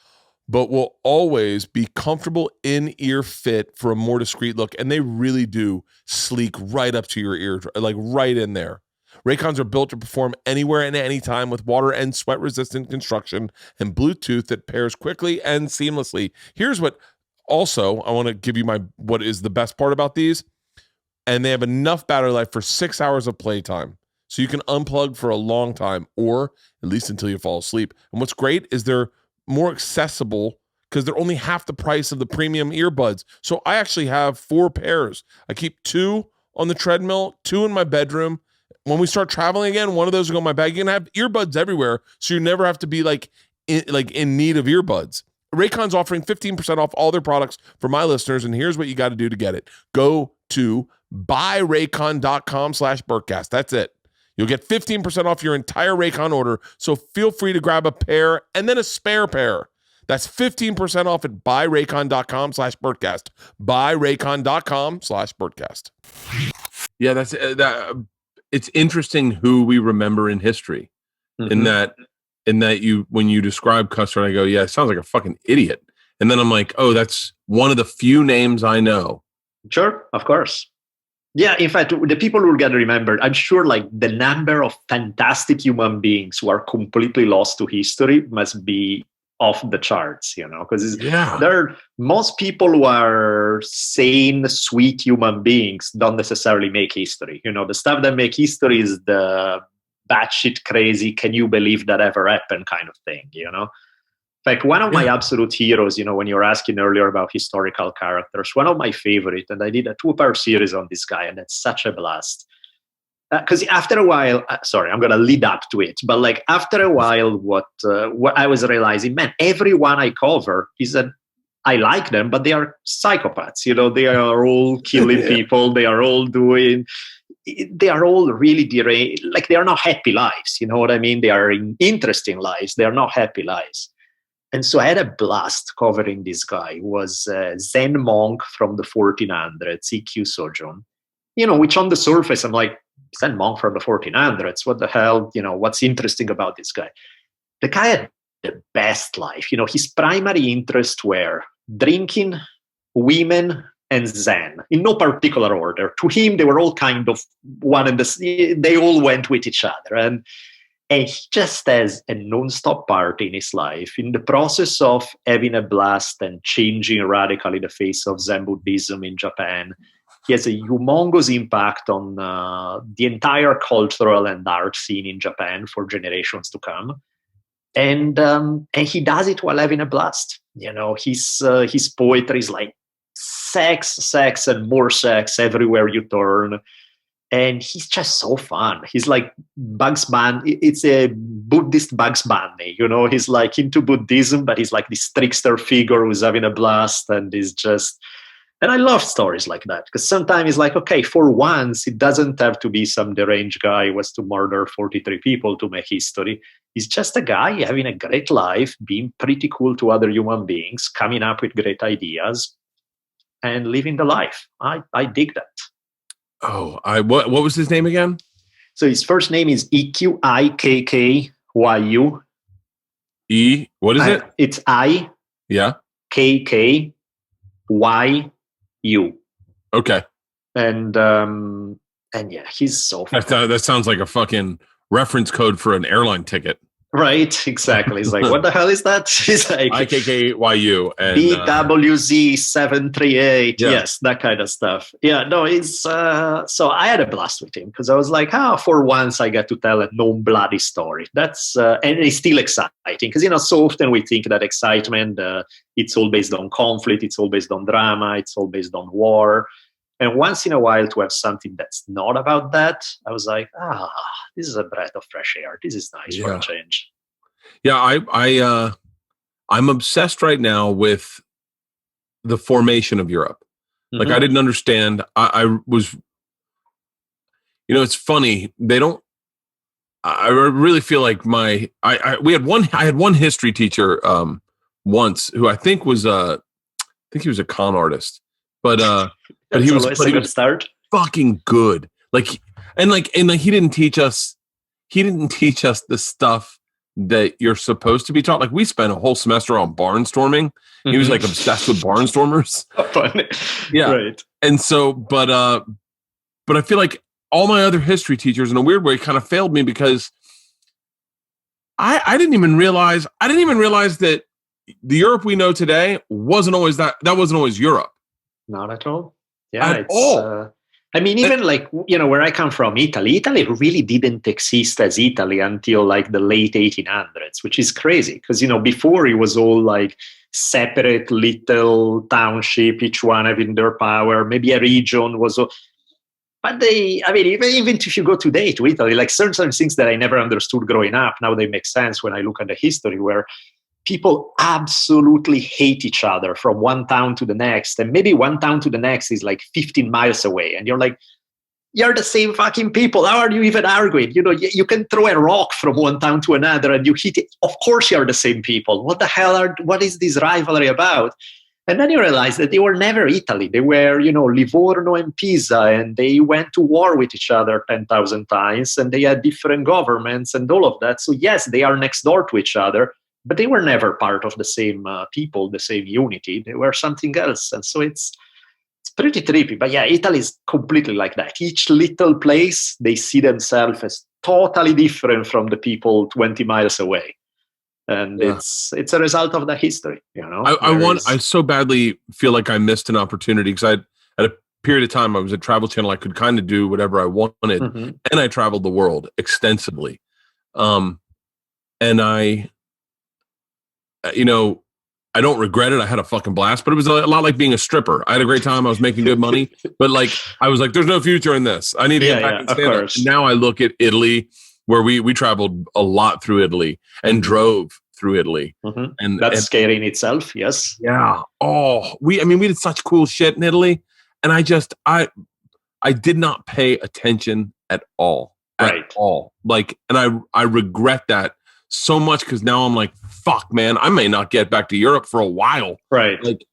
but will always be comfortable in-ear fit for a more discreet look, and they really do sleek right up to your ear, like right in there. Raycons are built to perform anywhere and anytime with water and sweat-resistant construction and Bluetooth that pairs quickly and seamlessly. Here's what also I want to give you what is the best part about these, and they have enough battery life for 6 hours of playtime. So you can unplug for a long time, or at least until you fall asleep. And what's great is they're more accessible because they're only half the price of the premium earbuds. So I actually have 4 pairs. I keep 2 on the treadmill, 2 in my bedroom. When we start traveling again, one of those will go in my bag. You can have earbuds everywhere, so you never have to be in need of earbuds. Raycon's offering 15% off all their products for my listeners, and here's what you got to do to get it. Go to buyraycon.com/Bertcast. That's it. You'll get 15% off your entire Raycon order, so feel free to grab a pair and then a spare pair. That's 15% off at buyraycon.com/Bertcast. Buyraycon.com/Bertcast. Yeah, that's it's interesting who we remember in history. Mm-hmm. In that you, when you describe Custard, I go, yeah, it sounds like a fucking idiot. And then I'm like, oh, that's one of the few names I know. Sure, of course. Yeah, in fact, the people who will get remembered, I'm sure like the number of fantastic human beings who are completely lost to history must be off the charts, because most people who are sane, sweet human beings don't necessarily make history. The stuff that make history is the batshit crazy, can you believe that ever happened kind of thing, In fact, one of my absolute heroes, when you were asking earlier about historical characters, one of my favorite, and I did a 2-part series on this guy, and it's such a blast. Because after a while, sorry, I'm going to lead up to it, but like after a while, what I was realizing, man, everyone I cover I like them, but they are psychopaths. They are all killing people. They are all really deranged. Like, they are not happy lives. You know what I mean? They are interesting lives. They are not happy lives. And so I had a blast covering this guy. He was a Zen monk from the 1400s, E.Q. Sojourn. Which on the surface, I'm like, Zen monk from the 1400s. What the hell? What's interesting about this guy? The guy had the best life. His primary interests were drinking, women, and Zen, in no particular order. To him, they were all kind of one and the same. They all went with each other. And he just has a non-stop party in his life. In the process of having a blast and changing radically the face of Zen Buddhism in Japan, he has a humongous impact on the entire cultural and art scene in Japan for generations to come. And he does it while having a blast. His poetry is like sex, and more sex everywhere you turn. And he's just so fun. He's like Bugs Bunny. It's a Buddhist Bugs Bunny. He's like into Buddhism, but he's like this trickster figure who's having a blast, and is just. And I love stories like that, because sometimes it's like, okay, for once, it doesn't have to be some deranged guy who was to murder 43 people to make history. He's just a guy having a great life, being pretty cool to other human beings, coming up with great ideas, and living the life. I dig that. Oh, what was his name again? So his first name is Equikkyu. What is it? It's I. Yeah. KKYU. Okay. And yeah, he's so fun. That sounds like a fucking reference code for an airline ticket. Right, exactly. It's like, what the hell is that? It's like IKKYU and BWZ738. Yeah. Yes, that kind of stuff. Yeah, no, it's so I had a blast with him, because I was like, for once I get to tell a non-bloody story. That's and it's still exciting, because so often we think that excitement, it's all based on conflict, it's all based on drama, it's all based on war. And once in a while to have something that's not about that, I was like, this is a breath of fresh air. This is nice for a change. Yeah, I'm obsessed right now with the formation of Europe. Mm-hmm. Like, I didn't understand. I was, it's funny. They don't. I really feel like I had one history teacher once who I think he was a con artist, but he was a good start. Fucking good. He didn't teach us the stuff that you're supposed to be taught. Like, we spent a whole semester on barnstorming. Mm-hmm. He was like obsessed with barnstormers. Fun. Yeah. Right. And so, but I feel like all my other history teachers in a weird way kind of failed me, because I didn't even realize that the Europe we know today wasn't always that wasn't always Europe. Not at all. Yeah, at all. Even where I come from, Italy really didn't exist as Italy until like the late 1800s, which is crazy, because, before it was all like separate little township, each one having their power, maybe a region was. But even if you go today to Italy, like certain things that I never understood growing up, now they make sense when I look at the history, where people absolutely hate each other from one town to the next. And maybe one town to the next is like 15 miles away. And you're like, you're the same fucking people. How are you even arguing? You can throw a rock from one town to another and you hit it. Of course you're the same people. What the hell what is this rivalry about? And then you realize that they were never Italy. They were, Livorno and Pisa, and they went to war with each other 10,000 times, and they had different governments and all of that. So yes, they are next door to each other, but they were never part of the same people, the same unity. They were something else. And so it's pretty trippy. But yeah, Italy is completely like that. Each little place, they see themselves as totally different from the people 20 miles away. And it's a result of that history, I so badly feel like I missed an opportunity, because at a period of time I was at Travel Channel. I could kind of do whatever I wanted, mm-hmm. and I traveled the world extensively. And you know, I don't regret it. I had a fucking blast, but it was a lot like being a stripper. I had a great time. I was making good money, but like I was like, there's no future in this. I need to get back and stand up. And now I look at Italy, where we traveled a lot through Italy and drove through Italy. And that's scary in itself. Yes. Yeah. Oh, we did such cool shit in Italy. And I did not pay attention at all. At all. Like, and I regret that so much, because now I'm like, fuck, man, I may not get back to Europe for a while. Right. Like,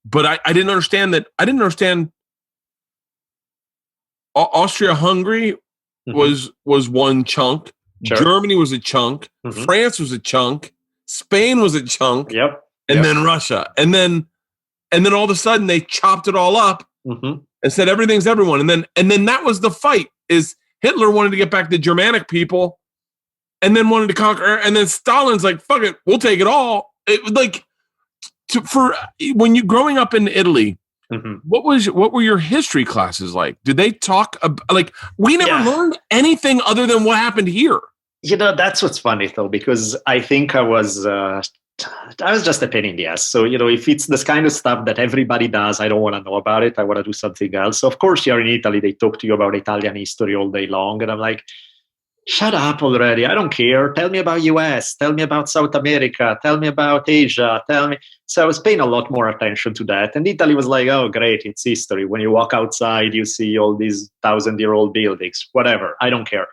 but I didn't understand that. I didn't understand Austria-Hungary was one chunk. Sure. Germany was a chunk. France was a chunk. Spain was a chunk. Yep. And then Russia. And then all of a sudden they chopped it all up and said everything's everyone. And then that was the fight. Is Hitler wanted to get back the Germanic people, and then wanted to conquer, and then Stalin's like, fuck it, we'll take it all. It was like, for when you growing up in Italy, what were your history classes like? Did they talk about, like, we never learned anything other than what happened here? You know, that's what's funny though, because I think I was just a pain in the ass. So, you know, if it's this kind of stuff that everybody does, I don't want to know about it. I want to do something else. So of course, you're in Italy, they talk to you about Italian history all day long. And I'm like, shut up already. I don't care. Tell me about US. Tell me about South America. Tell me about Asia. Tell me. So I was paying a lot more attention to that. And Italy was like, oh, great. It's history. When you walk outside, you see all these 1,000-year-old buildings, whatever. I don't care.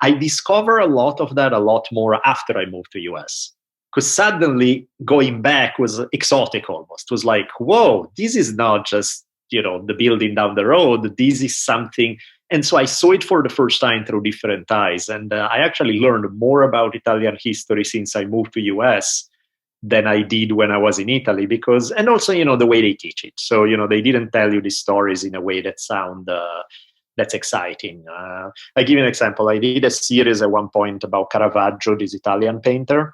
I discovered a lot of that a lot more after I moved to US. Because suddenly going back was exotic almost. It was like, whoa, this is not just, you know, the building down the road. This is something. And so I saw it for the first time through different eyes. And I actually learned more about Italian history since I moved to US than I did when I was in Italy, because, and also, you know, the way they teach it. So, you know, they didn't tell you these stories in a way that sound, that's exciting. I give you an example. I did a series at one point about Caravaggio, this Italian painter.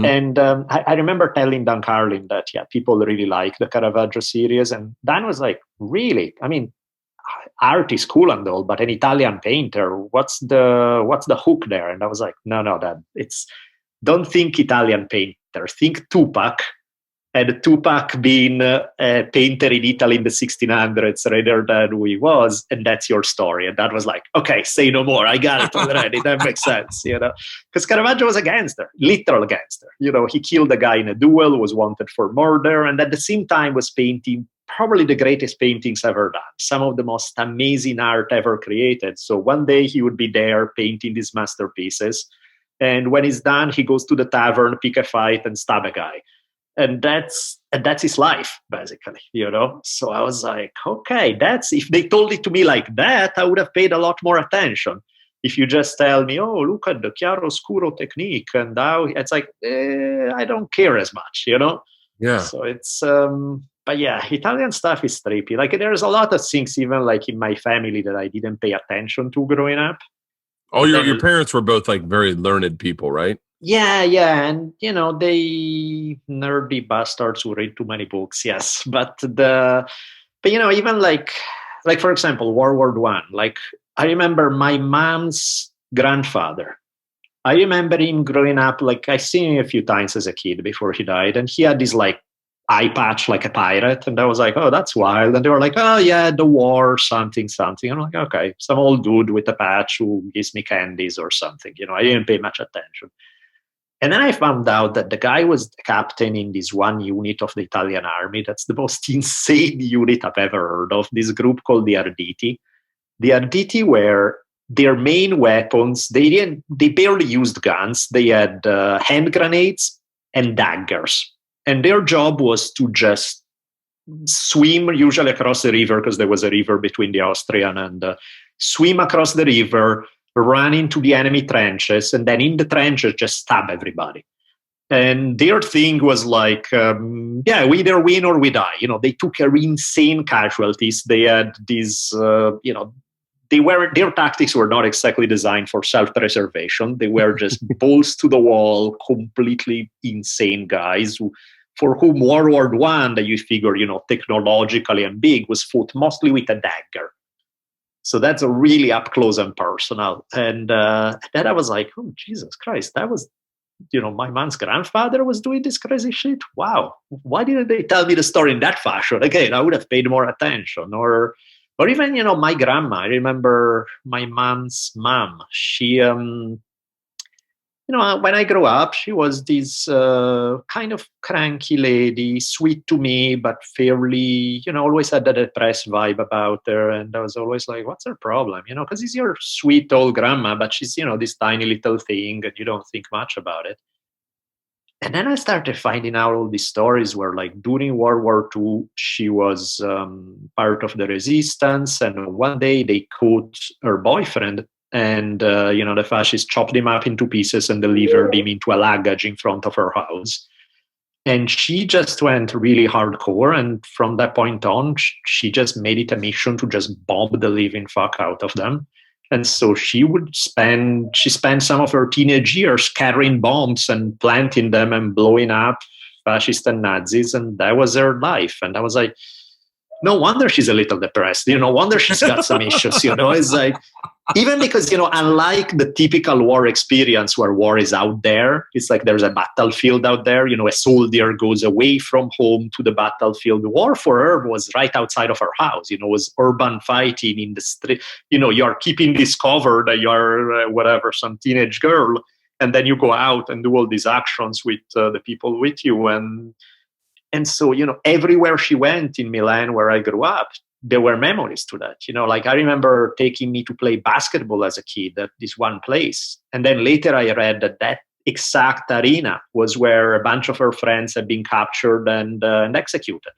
And I remember telling Dan Carlin that, people really like the Caravaggio series. And Dan was like, really? I mean, art is cool and all, but an Italian painter, what's the hook there? And I was like, no, Dad, don't think Italian painter, think Tupac. And Tupac being a painter in Italy in the 1600s rather than who he was, and that's your story. And that was like, okay, say no more. I got it already. That makes sense, you know. Because Caravaggio was a gangster, literal gangster. You know, he killed a guy in a duel, was wanted for murder, and at the same time was painting probably the greatest paintings ever done, some of the most amazing art ever created. So one day he would be there painting these masterpieces, and when he's done, he goes to the tavern, pick a fight, and stab a guy. And that's his life, basically, you know? So I was like, okay, if they told it to me like that, I would have paid a lot more attention. If you just tell me, oh, look at the chiaroscuro technique, and now it's like, I don't care as much, you know? Yeah. So it's, but yeah, Italian stuff is trippy. Like, there's a lot of things, even like in my family, that I didn't pay attention to growing up. Oh, your parents were both like very learned people, right? Yeah, and you know, they nerdy bastards who read too many books. Yes, but you know, even like for example, World War I. Like, I remember my mom's grandfather. I remember him growing up. Like, I seen him a few times as a kid before he died, and he had this like eye patch like a pirate, and I was like, oh, that's wild. And they were like, oh yeah, the war, something. I'm like, okay, some old dude with a patch who gives me candies or something. You know, I didn't pay much attention. And then I found out that the guy was the captain in this one unit of the Italian army. That's the most insane unit I've ever heard of. This group called the Arditi. The Arditi were their main weapons. They barely used guns. They had hand grenades and daggers. And their job was to just swim, usually across the river, because there was a river between the Austrian, and swim across the river, run into the enemy trenches, and then in the trenches just stab everybody. And their thing was like, we either win or we die. You know, they took insane casualties. They had these, you know, their tactics were not exactly designed for self-preservation. They were just balls to the wall, completely insane guys for whom World War I, that you figure, you know, technologically and big, was fought mostly with a dagger. So that's a really up close and personal. And then I was like, oh, Jesus Christ, that was my mom's grandfather was doing this crazy shit. Wow. Why didn't they tell me the story in that fashion? Again, I would have paid more attention. Or even, my grandma. I remember my mom's mom. She, when I grew up, she was this kind of cranky lady, sweet to me, but fairly, always had that depressed vibe about her. And I was always like, what's her problem? Because it's your sweet old grandma, but she's, this tiny little thing and you don't think much about it. And then I started finding out all these stories where, like, during World War II, she was part of the resistance. And one day they caught her boyfriend. And, the fascists chopped him up into pieces and delivered him into a luggage in front of her house. And she just went really hardcore. And from that point on, she just made it a mission to just bomb the living fuck out of them. And so she spent some of her teenage years scattering bombs and planting them and blowing up fascists and Nazis. And that was her life. And I was like, no wonder she's a little depressed. No wonder she's got some issues. It's like, even because, unlike the typical war experience where war is out there, it's like there's a battlefield out there. A soldier goes away from home to the battlefield. War for her was right outside of her house. Was urban fighting in the street. You're keeping this cover that you're whatever, some teenage girl, and then you go out and do all these actions with the people with you. And so, everywhere she went in Milan, where I grew up, there were memories to that. Like I remember taking me to play basketball as a kid at this one place. And then later I read that exact arena was where a bunch of her friends had been captured and executed.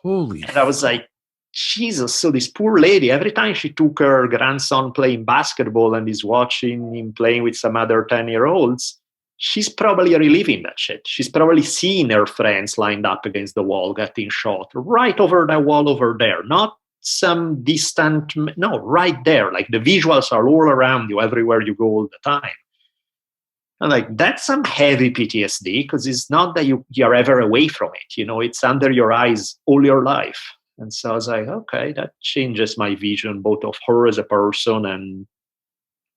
Holy. And I was like, Jesus. So this poor lady, every time she took her grandson playing basketball and is watching him playing with some other 10-year-olds, she's probably reliving that shit. She's probably seeing her friends lined up against the wall, getting shot right over that wall over there. Not some distant, no, right there. Like the visuals are all around you, everywhere you go all the time. And like, that's some heavy PTSD, because it's not that you're ever away from it. It's under your eyes all your life. And so I was like, okay, that changes my vision, both of her as a person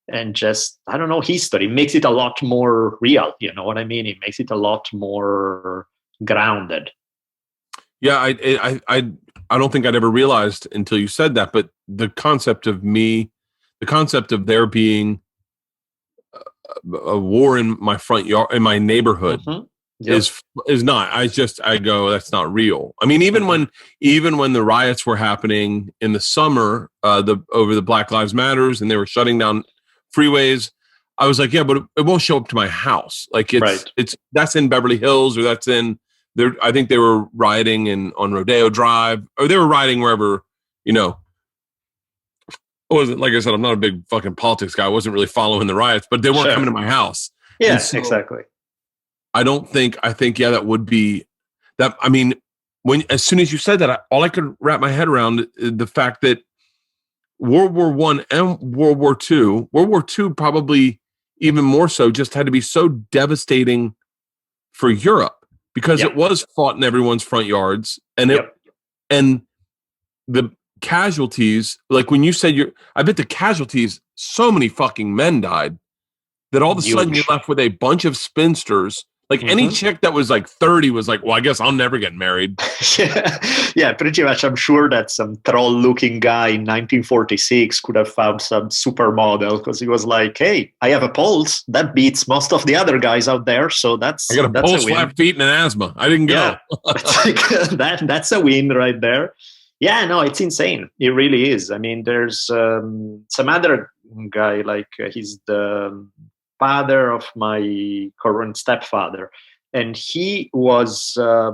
and just, I don't know, history. It makes it a lot more real. You know what I mean? It makes it a lot more grounded. Yeah, I don't think I'd ever realized until you said that, but the concept of there being a war in my front yard, in my neighborhood, Yep. is not. I go, that's not real. I mean, even when the riots were happening in the summer, over the Black Lives Matters, and they were shutting down freeways, I was like, yeah, but it won't show up to my house. Like it's that's in Beverly Hills, or that's in there. I think they were rioting on Rodeo Drive, or they were rioting wherever, I wasn't, like I said, I'm not a big fucking politics guy. I wasn't really following the riots, but they weren't coming to my house. Yeah, so exactly. I think, yeah, that would be that. I mean, as soon as you said that, all I could wrap my head around the fact that World War I and World War II probably even more so, just had to be so devastating for Europe, because it was fought in everyone's front yards, and and the casualties, like when you said I bet the casualties, so many fucking men died that all of a sudden you're left with a bunch of spinsters. Like any chick that was like 30 was like, well, I guess I'll never get married. Yeah, pretty much. I'm sure that some troll-looking guy in 1946 could have found some supermodel, because he was like, hey, I have a pulse that beats most of the other guys out there. So I got a pulse, flat feet, and an asthma. I didn't go. Yeah. That's a win right there. Yeah, no, it's insane. It really is. I mean, there's some other guy, like he's the father of my current stepfather, and he was a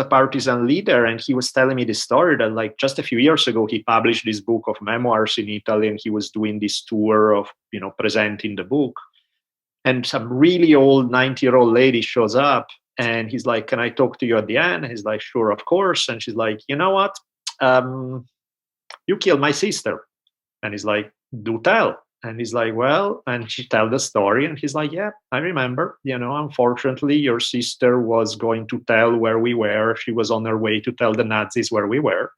partisan leader, and he was telling me this story that, like, just a few years ago he published this book of memoirs in Italy, and he was doing this tour of presenting the book, and some really old 90-year-old lady shows up, and he's like, can I talk to you at the end? And he's like, sure, of course. And she's like, you know what, you killed my sister. And he's like, do tell. And he's like, well, and she tells the story, and he's like, yeah, I remember, unfortunately, your sister was going to tell where we were. She was on her way to tell the Nazis where we were.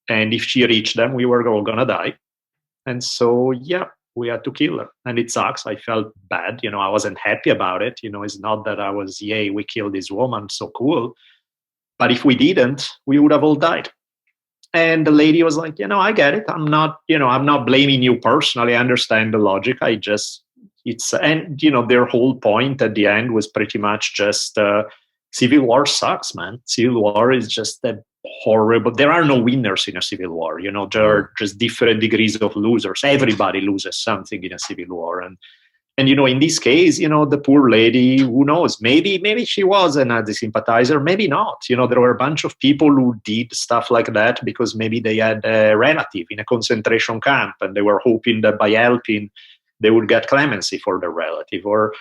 And if she reached them, we were all going to die. And so, yeah, we had to kill her. And it sucks. I felt bad. I wasn't happy about it. It's not that I was, yay, we killed this woman, so cool. But if we didn't, we would have all died. And the lady was like, I get it. I'm not blaming you personally. I understand the logic. Their whole point at the end was pretty much just civil war sucks, man. Civil war is just a horrible. There are no winners in a civil war. There are just different degrees of losers. Everybody loses something in a civil war. And in this case, the poor lady, who knows, maybe she was a Nazi sympathizer, maybe not. There were a bunch of people who did stuff like that because maybe they had a relative in a concentration camp and they were hoping that by helping, they would get clemency for their relative. Or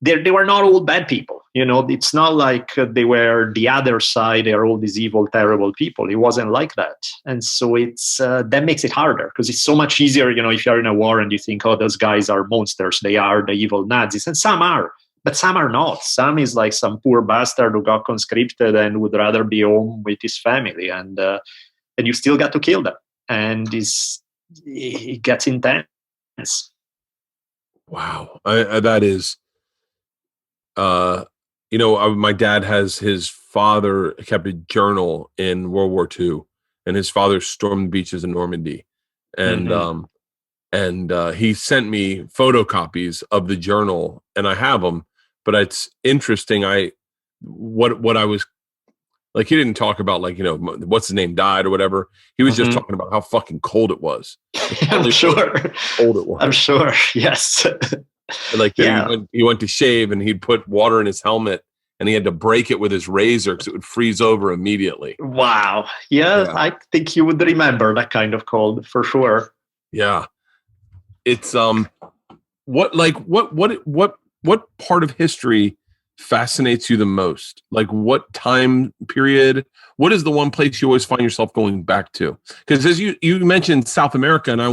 they were not all bad people. It's not like they were the other side. They are all these evil, terrible people. It wasn't like that. And so it's that makes it harder because it's so much easier, if you're in a war and you think, oh, those guys are monsters. They are the evil Nazis. And some are, but some are not. Some is like some poor bastard who got conscripted and would rather be home with his family. And you still got to kill them. And it gets intense. Wow. That is... my dad has his father kept a journal in World War II, and his father stormed the beaches in Normandy, and he sent me photocopies of the journal, and I have them. But it's interesting. What I was like, he didn't talk about what's his name died or whatever. He was just talking about how fucking cold it was. I'm sure. Cold it was. I'm sure. Yes. He went to shave and he'd put water in his helmet and he had to break it with his razor because it would freeze over immediately. Wow. Yeah, I think you would remember that kind of cold for sure. Yeah. It's what part of history fascinates you the most? Like what time period? What is the one place you always find yourself going back to? Because as you mentioned South America, and I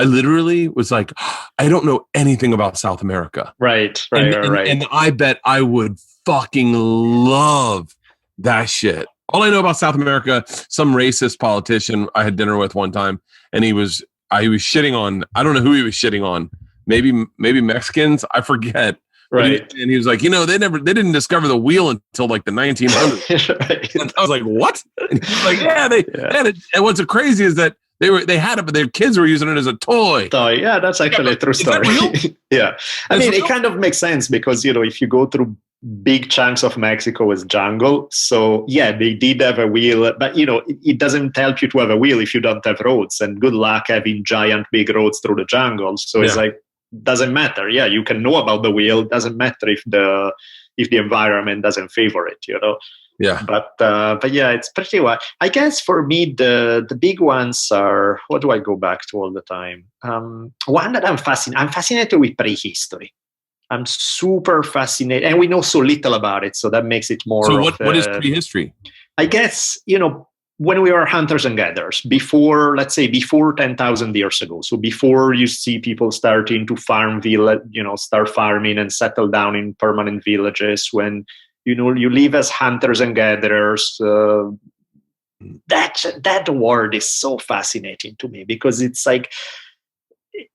literally was like, I don't know anything about South America. Right. And I bet I would fucking love that shit. All I know about South America, some racist politician I had dinner with one time, and he was shitting on, I don't know who he was shitting on. Maybe Mexicans, I forget. Right. And he was like, they didn't discover the wheel until like the 1900s. Right. And I was like, what? And he was like, yeah, they had it. And what's so crazy is that they had it, but their kids were using it as a toy. Yeah, that's actually a true story. Yeah. I mean, it kind of makes sense because, if you go through big chunks of Mexico as jungle, so yeah, they did have a wheel, but it doesn't help you to have a wheel if you don't have roads, and good luck having giant big roads through the jungle. So it's like, doesn't matter. Yeah, you can know about the wheel. Doesn't matter if the environment doesn't favor it, Yeah. But yeah, it's pretty wild. I guess for me, the big ones are, what do I go back to all the time? One that I'm fascinated with prehistory. I'm super fascinated, and we know so little about it, so that makes it more. So what is prehistory? I guess, when we were hunters and gatherers, before 10,000 years ago, so before you see people starting to start farming and settle down in permanent villages, when you live as hunters and gatherers, that word is so fascinating to me because it's like,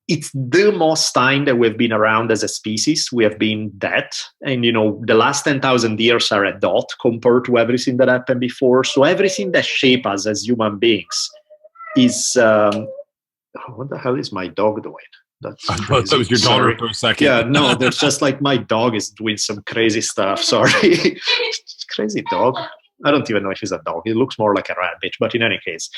it's the most time that we've been around as a species. We have been that. And, the last 10,000 years are a dot compared to everything that happened before. So everything that shapes us as human beings is... what the hell is my dog doing? That's I thought that was your daughter for a second. Yeah, no, there's just like my dog is doing some crazy stuff. Sorry. Crazy dog. I don't even know if he's a dog. He looks more like a rabbit. But in any case,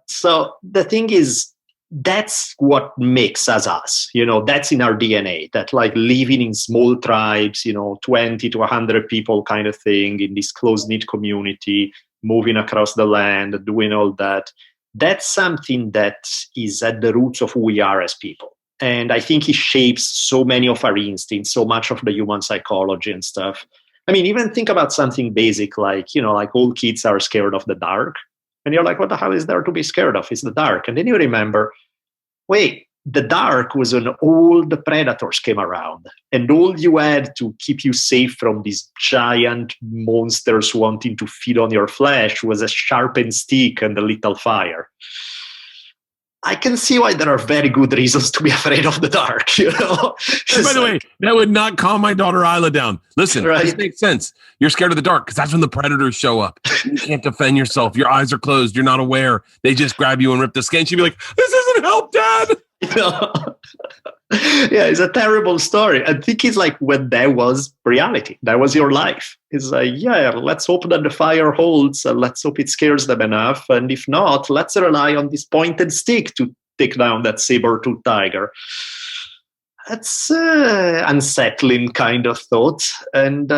so the thing is, that's what makes us us. That's in our DNA, that like living in small tribes, 20 to 100 people kind of thing in this close-knit community, moving across the land, doing all that. That's something that is at the roots of who we are as people. And I think it shapes so many of our instincts, so much of the human psychology and stuff. I mean, even think about something basic like, like all kids are scared of the dark. And you're like, what the hell is there to be scared of? It's the dark. And then you remember, wait, the dark was when all the predators came around. And all you had to keep you safe from these giant monsters wanting to feed on your flesh was a sharpened stick and a little fire. I can see why there are very good reasons to be afraid of the dark, you know? And by the way, that would not calm my daughter Isla down. Listen, this makes sense. You're scared of the dark because that's when the predators show up. You can't defend yourself. Your eyes are closed. You're not aware. They just grab you and rip the skin. She'd be like, this isn't help, Dad. Yeah, it's a terrible story. I think it's like when that was reality. That was your life. It's like, yeah, let's hope that the fire holds and let's hope it scares them enough. And if not, let's rely on this pointed stick to take down that saber-toothed tiger. That's unsettling kind of thought. And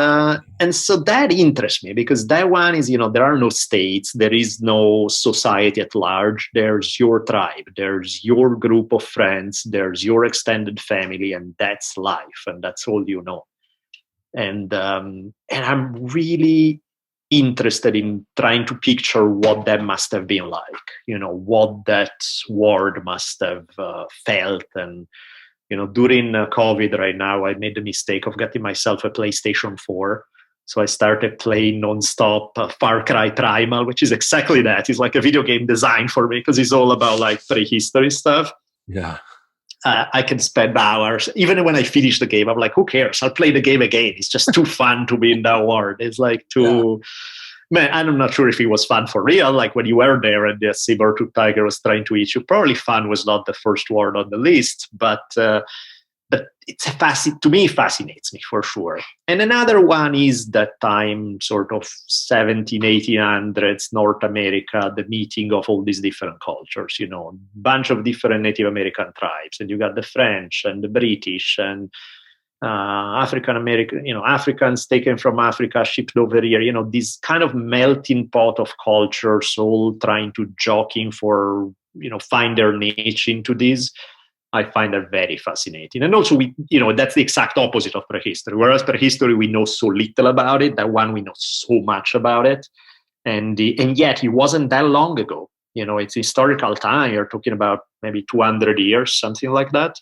so that interests me because that one is, there are no states. There is no society at large. There's your tribe. There's your group of friends. There's your extended family. And that's life. And that's all you know. And I'm really interested in trying to picture what that must have been like, what that world must have felt. And during COVID right now, I made the mistake of getting myself a PlayStation 4. So I started playing nonstop Far Cry Primal, which is exactly that. It's like a video game designed for me because it's all about like prehistory stuff. Yeah. I can spend hours. Even when I finish the game, I'm like, who cares? I'll play the game again. It's just too fun to be in that world. It's like too... Yeah. Man, I'm not sure if it was fun for real. Like when you were there and the saber-toothed tiger was trying to eat you, probably fun was not the first word on the list. But it's to me, it fascinates me for sure. And another one is that time, sort of 1800s, North America, the meeting of all these different cultures, a bunch of different Native American tribes. And you got the French and the British and African American, Africans taken from Africa, shipped over here, this kind of melting pot of cultures, all trying to jockeying for, find their niche into this. I find that very fascinating. And also, that's the exact opposite of prehistory. Whereas prehistory, we know so little about it. That one, we know so much about it. And yet, it wasn't that long ago. It's historical time. You're talking about maybe 200 years, something like that.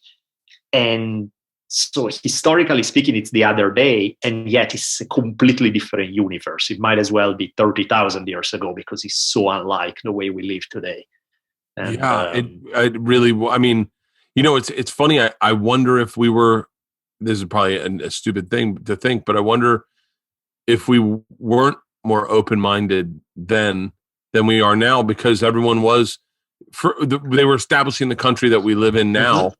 And so historically speaking, it's the other day, and yet it's a completely different universe. It might as well be 30,000 years ago because it's so unlike the way we live today. And, it really, I mean, it's funny. I wonder if we were, this is probably a stupid thing to think, but I wonder if we weren't more open-minded then than we are now because everyone they were establishing the country that we live in now. Mm-hmm.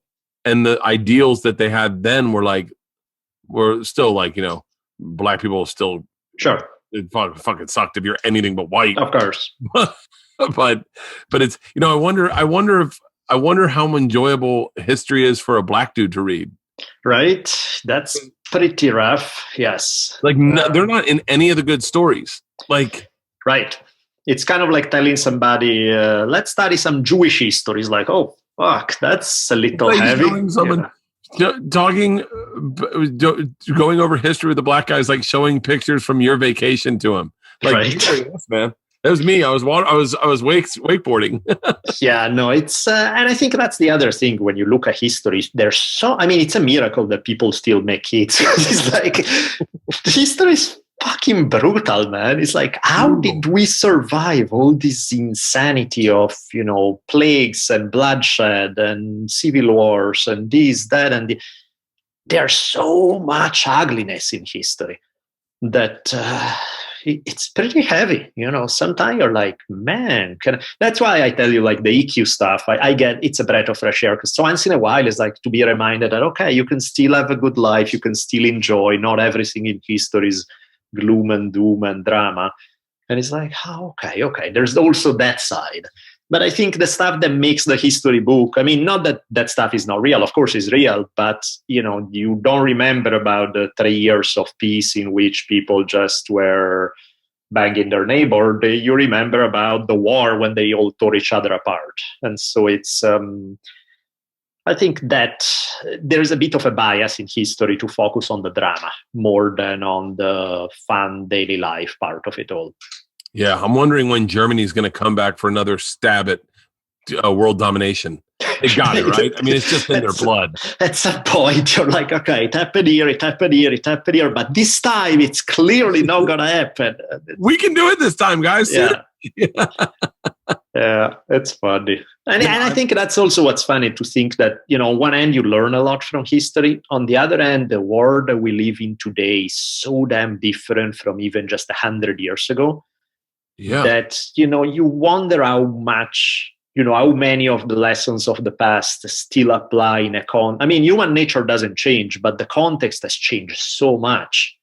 And the ideals that they had then were still like, black people still sure it fucking sucked if you're anything but white. Of course. but it's, I wonder how enjoyable history is for a black dude to read. Right. That's pretty rough. Yes. Like they're not in any of the good stories. Like, right. It's kind of like telling somebody, let's study some Jewish history. It's like, oh, fuck, that's a little heavy. Going over history with the black guys, like showing pictures from your vacation to him. Like, right. Yes, man. That was me. I was wakeboarding. Yeah, no, it's and I think that's the other thing when you look at history. It's a miracle that people still make kids. It's like history is fucking brutal, man. It's like, how did we survive all this insanity of, plagues and bloodshed and civil wars and this, that, and there's so much ugliness in history that it's pretty heavy. Sometimes you're like, man, that's why I tell you, like, the EQ stuff, I get it's a breath of fresh air because once in a while it's like to be reminded that, okay, you can still have a good life, you can still enjoy, not everything in history is gloom and doom and drama. And it's like, okay, there's also that side. But I think the stuff that makes the history book, not that stuff is not real, of course it's real, but you don't remember about the 3 years of peace in which people just were banging their neighbor. You remember about the war when they all tore each other apart. And so it's I think that there's a bit of a bias in history to focus on the drama more than on the fun daily life part of it all. Yeah, I'm wondering when Germany's going to come back for another stab at world domination. They got it, right? It's just in their blood. At some point, you're like, okay, it happened here, but this time it's clearly not going to happen. We can do it this time, guys. Yeah. Yeah, it's funny. And I think that's also what's funny to think that, on one end, you learn a lot from history. On the other end, the world that we live in today is so damn different from even just 100 years ago that, you wonder how much, how many of the lessons of the past still apply in I mean, human nature doesn't change, but the context has changed so much.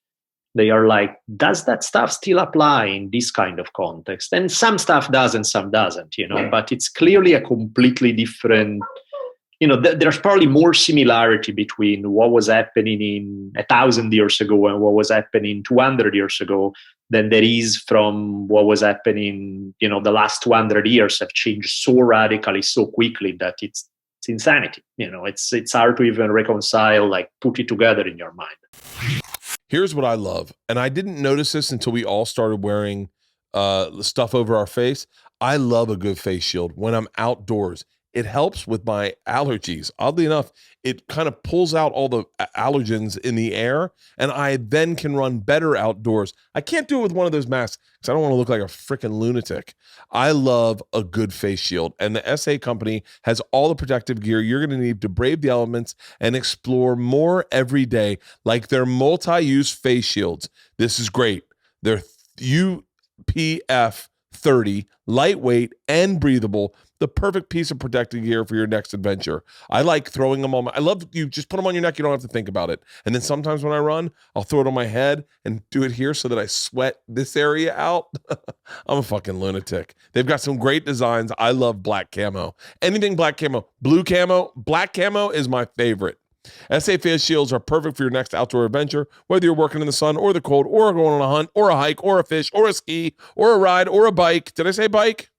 They are like, does that stuff still apply in this kind of context? And some stuff does and some doesn't, but it's clearly a completely different, there's probably more similarity between what was happening in 1,000 years ago and what was happening 200 years ago than there is from what was happening, the last 200 years have changed so radically, so quickly that it's insanity. It's hard to even reconcile, like put it together in your mind. Here's what I love, and I didn't notice this until we all started wearing stuff over our face. I love a good face shield when I'm outdoors. It helps with my allergies. Oddly enough, it kind of pulls out all the allergens in the air, and I then can run better outdoors. I can't do it with one of those masks because I don't want to look like a freaking lunatic. I love a good face shield, and the SA company has all the protective gear you're going to need to brave the elements and explore more every day, like their multi-use face shields. This is great. They're UPF 30, lightweight and breathable, the perfect piece of protective gear for your next adventure. I like throwing them on I love you just put them on your neck, you don't have to think about it. And then sometimes when I run, I'll throw it on my head and do it here so that I sweat this area out. I'm a fucking lunatic. They've got some great designs. I love black camo. Anything black camo, blue camo, black camo is my favorite. SA face shields are perfect for your next outdoor adventure, whether you're working in the sun or the cold, or going on a hunt, or a hike, or a fish, or a ski, or a ride, or a bike. Did I say bike?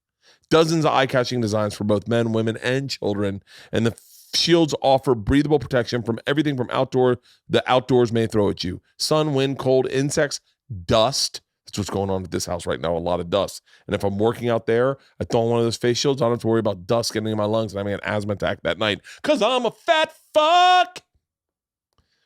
Dozens of eye-catching designs for both men, women, and children. And the shields offer breathable protection from everything from the outdoors may throw at you. Sun, wind, cold, insects, dust. That's what's going on at this house right now, a lot of dust. And if I'm working out there, I throw on one of those face shields, I don't have to worry about dust getting in my lungs and having an asthma attack that night because I'm a fat fuck.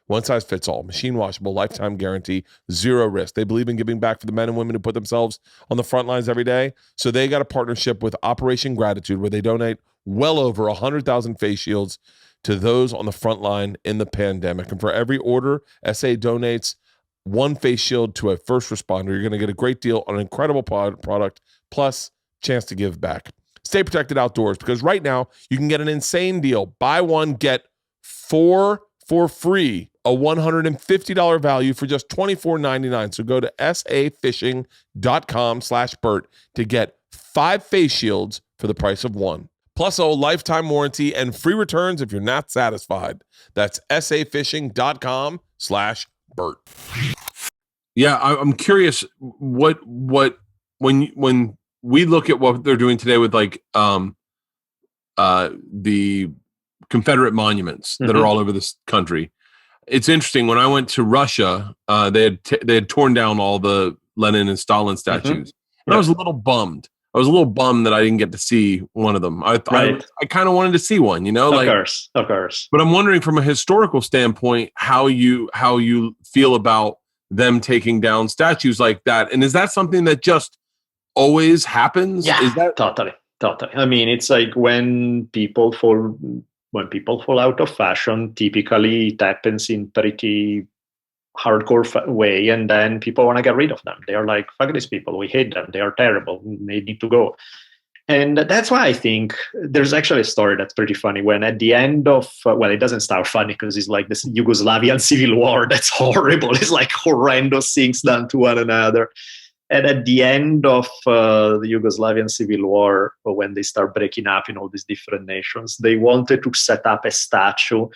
One size fits all, machine washable, lifetime guarantee, zero risk. They believe in giving back for the men and women who put themselves on the front lines every day. So they got a partnership with Operation Gratitude where they donate well over 100,000 face shields to those on the front line in the pandemic. And for every order, SA donates one face shield to a first responder. You're going to get a great deal on an incredible product, plus chance to give back. Stay protected outdoors because right now you can get an insane deal. Buy one, get 4 for free, a $150 value for just $24.99. So go to safishing.com/Bert to get 5 face shields for the price of 1. Plus a lifetime warranty and free returns if you're not satisfied. That's safishing.com/Bert. Yeah, I'm curious when we look at what they're doing today with like the Confederate monuments that are all over this country. It's interesting. When I went to Russia, they had torn down all the Lenin and Stalin statues, and I was a little bummed. I was a little bummed that I didn't get to see one of them. I kind of wanted to see one, Of course. But I'm wondering from a historical standpoint how you feel about them taking down statues like that, and is that something that just always happens? Yeah, is that totally. I mean, it's like when people fall out of fashion, typically it happens in pretty hardcore way, and then people want to get rid of them. They are like, fuck these people, we hate them, they are terrible, they need to go. And that's why I think there's actually a story that's pretty funny. When at the end of, it doesn't start funny because it's like this Yugoslavian civil war that's horrible. It's like horrendous things done to one another. And at the end of the Yugoslavian civil war, when they start breaking up in all these different nations, they wanted to set up a statue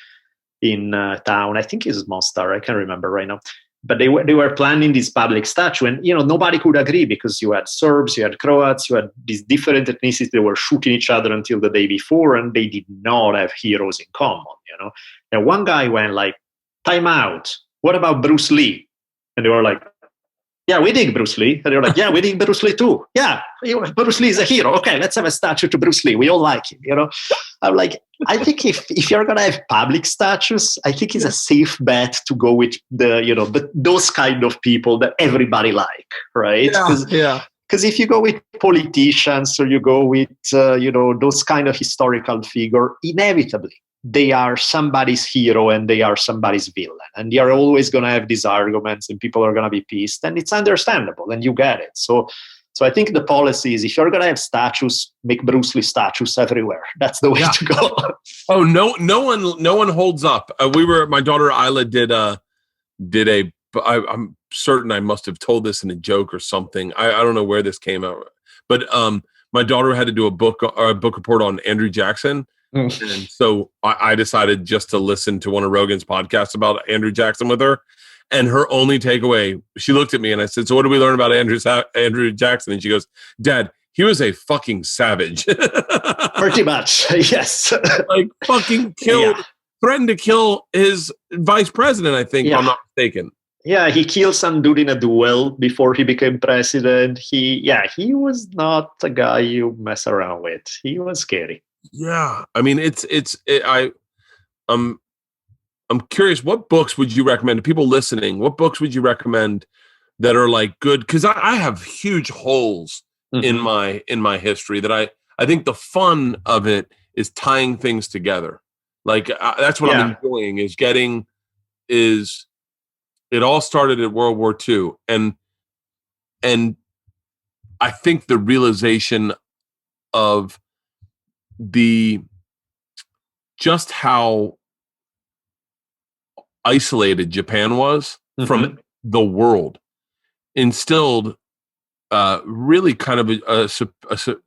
in town. I think it's Mostar. I can't remember right now. But they were planning this public statue, and nobody could agree because you had Serbs, you had Croats, you had these different ethnicities that were shooting each other until the day before, and they did not have heroes in common. And one guy went like, "Time out. What about Bruce Lee?" And they were like, "Yeah, we dig Bruce Lee." And they were like, "Yeah, we dig Bruce Lee too. Yeah, Bruce Lee is a hero. Okay, let's have a statue to Bruce Lee. We all like him." I'm like, I think if you're gonna have public statues, I think it's a safe bet to go with those kind of people that everybody like, right? Yeah. Because if you go with politicians or you go with, those kind of historical figure, inevitably, they are somebody's hero and they are somebody's villain. And they are always going to have these arguments and people are going to be pissed. And it's understandable and you get it. So I think the policy is if you're going to have statues, make Bruce Lee statues everywhere. That's the way to go. Oh, no one holds up. My daughter Isla did I'm certain I must have told this in a joke or something. I don't know where this came out, but my daughter had to do a book report on Andrew Jackson. And so I decided just to listen to one of Rogan's podcasts about Andrew Jackson with her. And her only takeaway, she looked at me and I said, so what did we learn about Andrew Jackson? And she goes, Dad, he was a fucking savage. Pretty much, yes. Like fucking threatened to kill his vice president, I think, if I'm not mistaken. Yeah, he killed some dude in a duel before he became president. He was not a guy you mess around with. He was scary. Yeah, I mean, I'm curious, what books would you recommend to people listening? What books would you recommend that are like good? Because I have huge holes in my history that I think the fun of it is tying things together. Like that's what I'm enjoying is it all started at World War II. And I think the realization of just how isolated Japan was from the world instilled really kind of a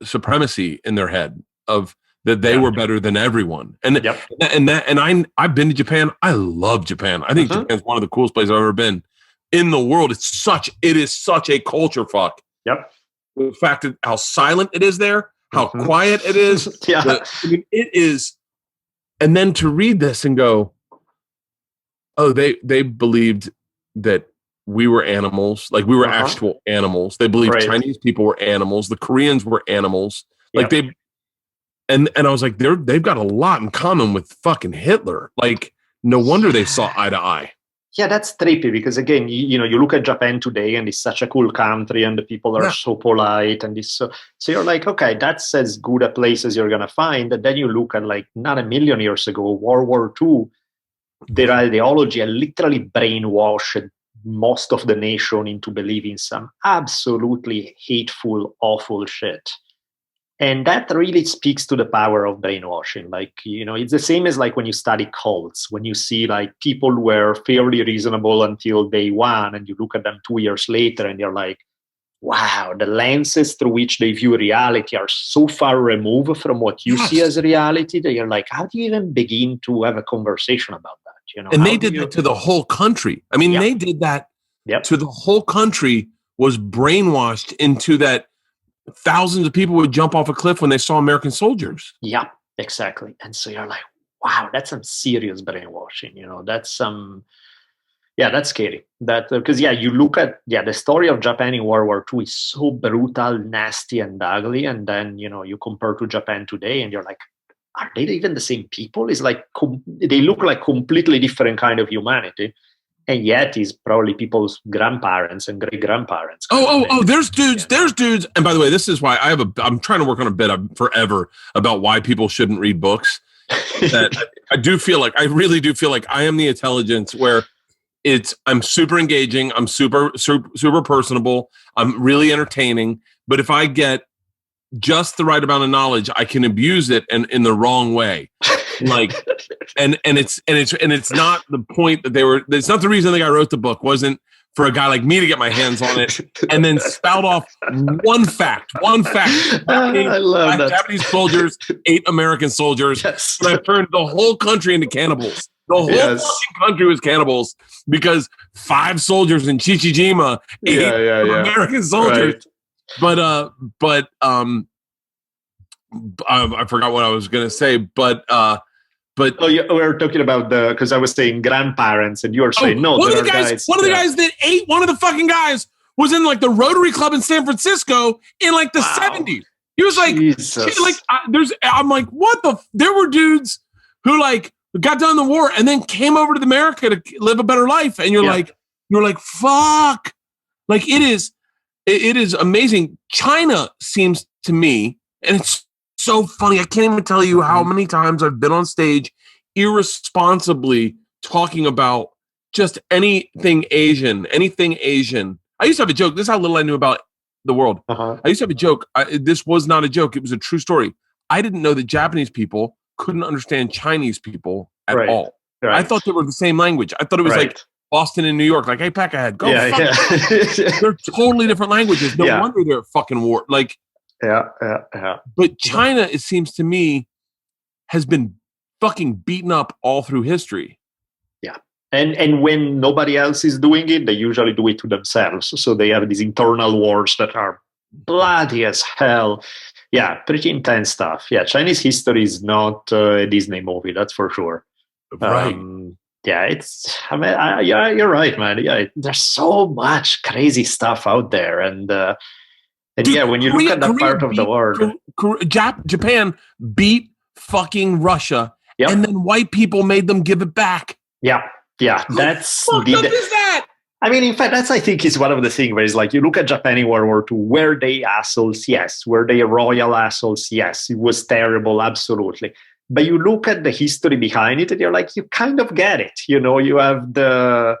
supremacy in their head of that they were better than everyone. And I've been to Japan. I love Japan. I think Japan's one of the coolest places I've ever been in the world. It is such a culture fuck. Yep. The fact that how silent it is there, how quiet it is. It is. And then to read this and go, oh, they believed that we were animals, like we were actual animals. They believed Chinese people were animals. The Koreans were animals. Like and I was like, they've got a lot in common with fucking Hitler. Like, no wonder they saw eye to eye. Yeah, that's trippy because again, you look at Japan today and it's such a cool country and the people are so polite and so you're like, okay, that's as good a place as you're gonna find. And then you look at like not a million years ago, World War II, their ideology had literally brainwashed most of the nation into believing some absolutely hateful, awful shit. And that really speaks to the power of brainwashing. Like, it's the same as like when you study cults, when you see like people were fairly reasonable until day one and you look at them 2 years later and you're like, wow, the lenses through which they view reality are so far removed from what you see as reality that you're like, how do you even begin to have a conversation about that? And they did that to the whole country. I mean, they did that to the whole country, was brainwashed into that. Thousands of people would jump off a cliff when they saw American soldiers. Yeah, exactly. And so you're like, wow, that's some serious brainwashing. That's some, that's scary. That because you look at the story of Japan in World War II is so brutal, nasty, and ugly. And then you compare to Japan today, and you're like, are they even the same people? It's like they look like completely different kind of humanity. And yet he's probably people's grandparents and great-grandparents. There's dudes. And by the way, this is why I'm trying to work on a bit forever about why people shouldn't read books. That I really do feel like I am the intelligence where I'm super engaging. I'm super personable. I'm really entertaining. But if I get just the right amount of knowledge, I can abuse it and in the wrong way. Like, and it's not the point that it's not the reason the guy wrote the book wasn't for a guy like me to get my hands on it and then spout off one fact. I love that. Japanese soldiers ate American soldiers. Yes. And I turned the whole country into cannibals. The whole fucking country was cannibals because 5 soldiers in Chichijima ate American soldiers. Right. But I forgot what I was going to say, but we were talking about because I was saying grandparents, and you were saying one of the guys that ate one of the fucking guys was in like the Rotary Club in San Francisco in like the 70s. He was like, I'm like, what the? There were dudes who like got done in the war and then came over to America to live a better life, and you're like, fuck, like it is. It is amazing. China seems to me, and it's so funny. I can't even tell you how many times I've been on stage irresponsibly talking about just anything Asian. I used to have a joke. This is how little I knew about the world. I used to have a joke. This was not a joke. It was a true story. I didn't know that Japanese people couldn't understand Chinese people at all. Right. I thought they were the same language. I thought it was like Boston and New York, like, hey, pack ahead. Go fuck. They're totally different languages. No wonder they're fucking war. Like, But China, it seems to me, has been fucking beaten up all through history. Yeah. And when nobody else is doing it, they usually do it to themselves. So they have these internal wars that are bloody as hell. Yeah, pretty intense stuff. Yeah, Chinese history is not a Disney movie, that's for sure. Right. Yeah, you're right, man. Yeah, there's so much crazy stuff out there. And dude, when you look at that part of the world. Japan beat fucking Russia, and then white people made them give it back. Yeah. That's what the fuck is that? I mean, in fact, that's, I think, is one of the things where it's like, you look at Japan in World War II, were they assholes? Yes. Were they royal assholes? Yes. It was terrible, absolutely. But you look at the history behind it and you're like, you kind of get it. You have the,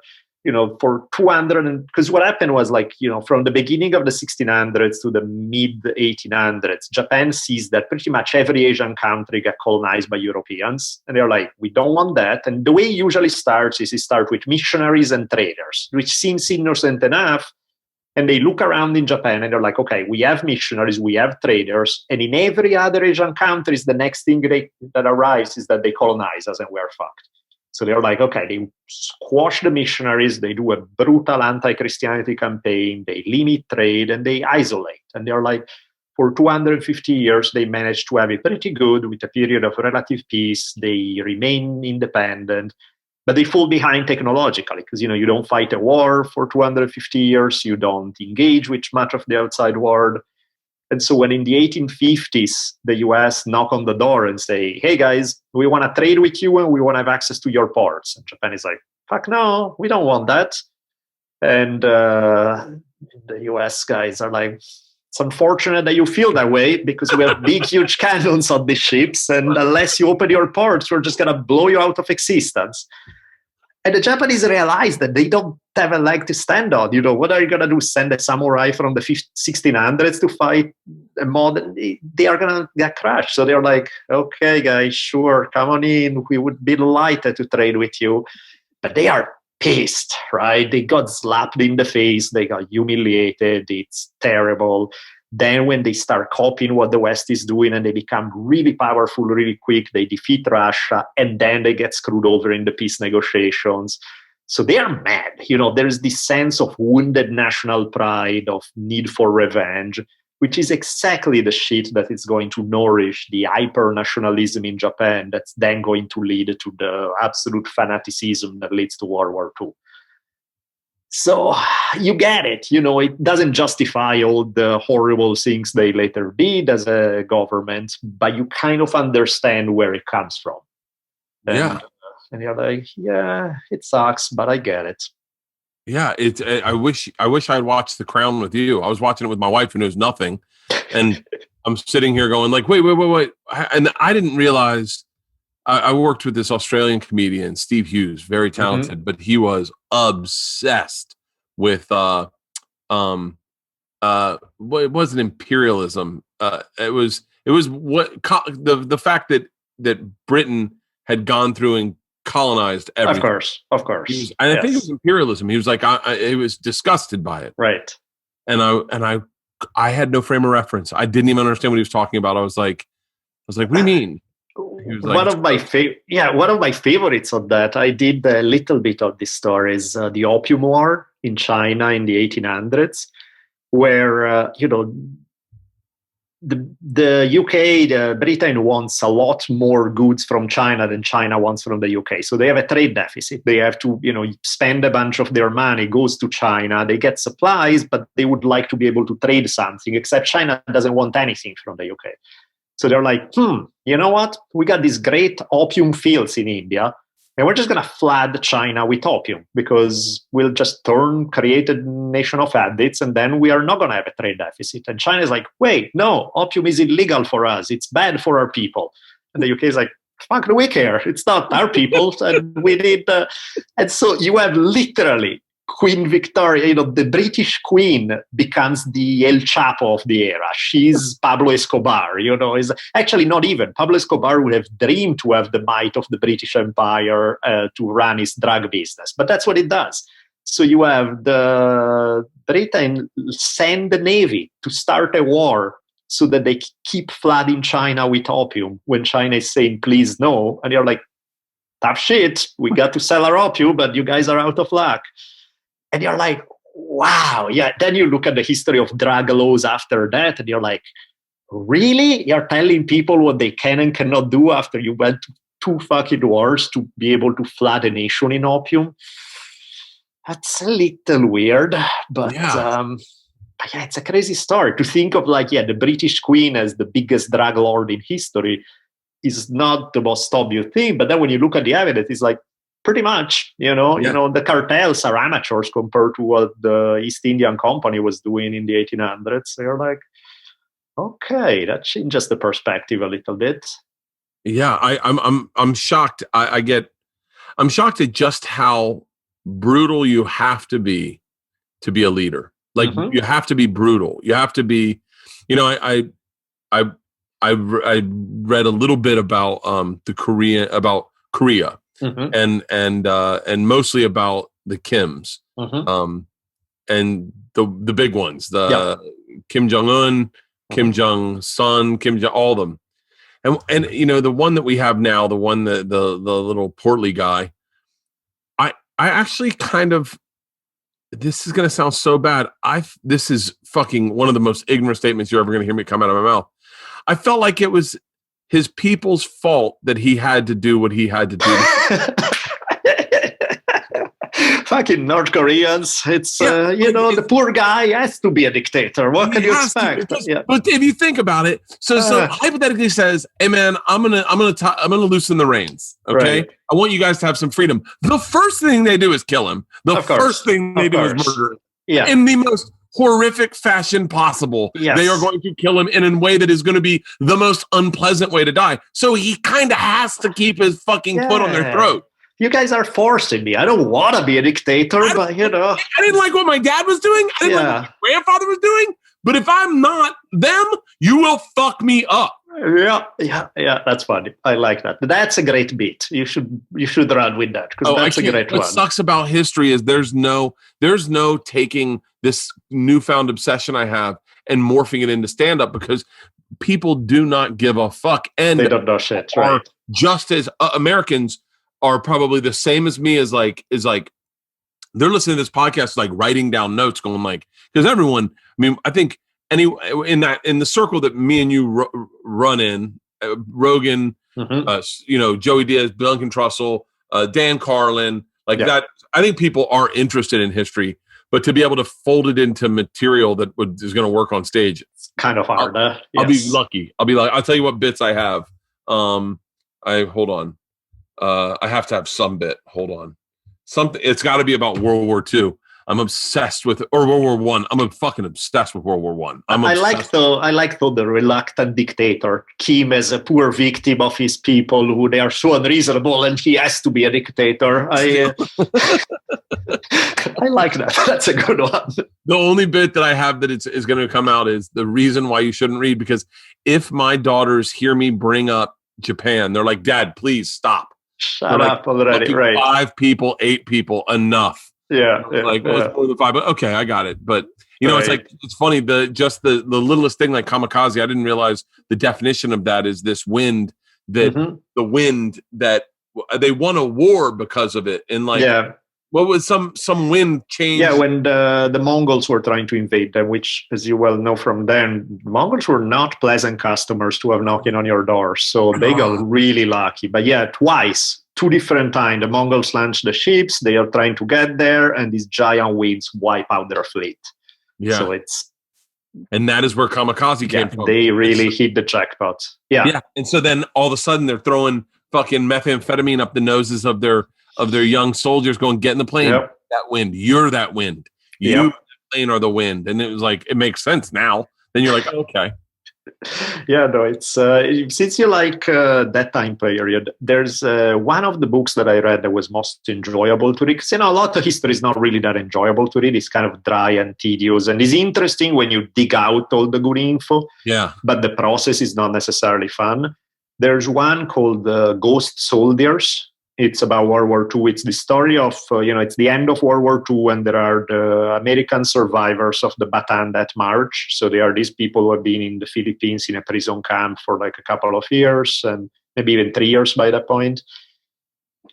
for 200, because what happened was like, from the beginning of the 1600s to the mid 1800s, Japan sees that pretty much every Asian country got colonized by Europeans. And they're like, we don't want that. And the way it usually starts is it starts with missionaries and traders, which seems innocent enough. And they look around in Japan and they're like, okay, we have missionaries, we have traders. And in every other Asian countries, the next thing that arrives is that they colonize us and we're fucked. So they're like, okay, they squash the missionaries, they do a brutal anti-Christianity campaign, they limit trade, and they isolate. And they're like, for 250 years, they managed to have it pretty good with a period of relative peace. They remain independent, but they fall behind technologically because, you don't fight a war for 250 years. You don't engage with much of the outside world. And so when in the 1850s, the US knock on the door and say, hey, guys, we want to trade with you and we want to have access to your ports. And Japan is like, fuck no, we don't want that. And the US guys are like, it's unfortunate that you feel that way because we have big, huge cannons on these ships. And unless you open your ports, we're just going to blow you out of existence. And the Japanese realize that they don't have a leg to stand on. What are you going to do? Send a samurai from the 1600s to fight a modern? They are going to get crushed. So they're like, okay, guys, sure, come on in. We would be delighted to trade with you. But they are pissed, right? They got slapped in the face. They got humiliated. It's terrible. Then when they start copying what the West is doing and they become really powerful really quick, they defeat Russia and then they get screwed over in the peace negotiations. So they are mad. There's this sense of wounded national pride, of need for revenge, which is exactly the shit that is going to nourish the hyper-nationalism in Japan that's then going to lead to the absolute fanaticism that leads to World War II. So you get it. It doesn't justify all the horrible things they later did as a government, but you kind of understand where it comes from. And you're like, yeah, it sucks, but I get it. Yeah, I wish I'd watched The Crown with you. I was watching it with my wife who knows nothing. And I'm sitting here going like, wait. And I didn't realize I worked with this Australian comedian, Steve Hughes, very talented, but he was obsessed with what it wasn't imperialism. It was what the fact that Britain had gone through and colonized everything. Of course. I think it was imperialism. He was like, he was disgusted by it. Right. And I had no frame of reference. I didn't even understand what he was talking about. I was like, what do you mean? One of my favorites of that, I did a little bit of this story, is the Opium War in China in the 1800s, where the UK, Britain wants a lot more goods from China than China wants from the UK. So they have a trade deficit. They have to, spend a bunch of their money, goes to China. They get supplies, but they would like to be able to trade something, except China doesn't want anything from the UK. So they're like, you know what? We got these great opium fields in India. And we're just going to flood China with opium because we'll just create a nation of addicts, and then we are not going to have a trade deficit. And China is like, wait, no, opium is illegal for us. It's bad for our people. And the UK is like, fuck do we care? It's not our people. And we need... And so you have literally Queen Victoria, the British Queen becomes the El Chapo of the era. She's Pablo Escobar, is actually not even. Pablo Escobar would have dreamed to have the might of the British Empire to run his drug business, but that's what it does. So you have the Britain send the Navy to start a war so that they keep flooding China with opium when China is saying, please no. And you're like, tough shit, we got to sell our opium, but you guys are out of luck. And you're like, wow, yeah. Then you look at the history of drug laws after that, and you're like, really? You're telling people what they can and cannot do after you went to 2 fucking wars to be able to flood a nation in opium? That's a little weird, but yeah, it's a crazy story to think of. The British Queen as the biggest drug lord in history is not the most obvious thing. But then when you look at the evidence, it's like, pretty much, the cartels are amateurs compared to what the East Indian Company was doing in the 1800s. So you're like, okay, that changes the perspective a little bit. Yeah, I'm shocked. I'm shocked at just how brutal you have to be a leader. Like you have to be brutal. You have to be. I read a little bit about Korea. And mostly about the Kims, and the big ones, Kim Jong-un, Kim Jong-sun, all of them, and the one that we have now, the one that the little portly guy, I actually kind of, this is going to sound so bad. This is fucking one of the most ignorant statements you're ever going to hear me come out of my mouth. I felt like it was his people's fault that he had to do what he had to do. Fucking North Koreans. It's, the poor guy has to be a dictator. What can you expect? But if you think about it, so hypothetically says, hey man, I'm gonna loosen the reins. Okay. Right. I want you guys to have some freedom. The first thing they do is kill him. The first thing they do is murder him. Yeah. In the most horrific fashion possible. Yes. They are going to kill him in a way that is going to be the most unpleasant way to die. So he kind of has to keep his fucking foot on their throat. You guys are forcing me. I don't want to be a dictator, but I didn't like what my dad was doing. I didn't like what my grandfather was doing. But if I'm not them, you will fuck me up. Yeah. That's funny. I like that. That's a great beat. You should run with that because that's a great one. What sucks about history is there's no taking this newfound obsession I have and morphing it into stand-up, because people do not give a fuck, and they don't know shit. Right? Just as Americans are probably the same as me, is like they're listening to this podcast, like writing down notes, going like, because everyone, I mean, I think in the circle that me and you run in, Rogan, Joey Diaz, Duncan Trussell, Dan Carlin, that. I think people are interested in history, but to be able to fold it into material that is going to work on stage, it's kind of hard. I'll be lucky. I'll tell you what bits I have. Hold on. I have to have some bit. Hold on. Something. It's got to be about World War II. I'm obsessed with, or World War One. I'm fucking obsessed with World War One. I like the reluctant dictator, Kim, as a poor victim of his people who they are so unreasonable, and he has to be a dictator. I like that. That's a good one. The only bit that I have that is going to come out is the reason why you shouldn't read, because if my daughters hear me bring up Japan, they're like, Dad, please stop. Shut up already. Right. 5 people, 8 people, enough. Yeah. It's more than 5, but okay, I got it. But it's like, it's funny, the littlest thing like kamikaze, I didn't realize the definition of that is this wind that the wind that they won a war because of it. And what was some wind change? Yeah, when the Mongols were trying to invade them, which, as you well know from then, Mongols were not pleasant customers to have knocking on your door. So they got really lucky. But yeah, twice, 2 different times, the Mongols launched the ships. They are trying to get there, and these giant winds wipe out their fleet. Yeah. So and that is where kamikaze came from. They really hit the jackpot. Yeah. And so then all of a sudden they're throwing fucking methamphetamine up the noses of their young soldiers, going, get in the plane. Yep. That wind, you're that wind. You, Yep. the plane, are the wind. And it was like, it makes sense now. Then you're like, okay. Yeah, no, it's since you like that time period, there's one of the books that I read that was most enjoyable to read. Because, a lot of history is not really that enjoyable to read. It's kind of dry and tedious, and it's interesting when you dig out all the good info. Yeah. But the process is not necessarily fun. There's one called Ghost Soldiers. It's about World War II. It's the story of, it's the end of World War II, and there are the American survivors of the Bataan Death March. So they are these people who have been in the Philippines in a prison camp for like a couple of years, and maybe even 3 years by that point.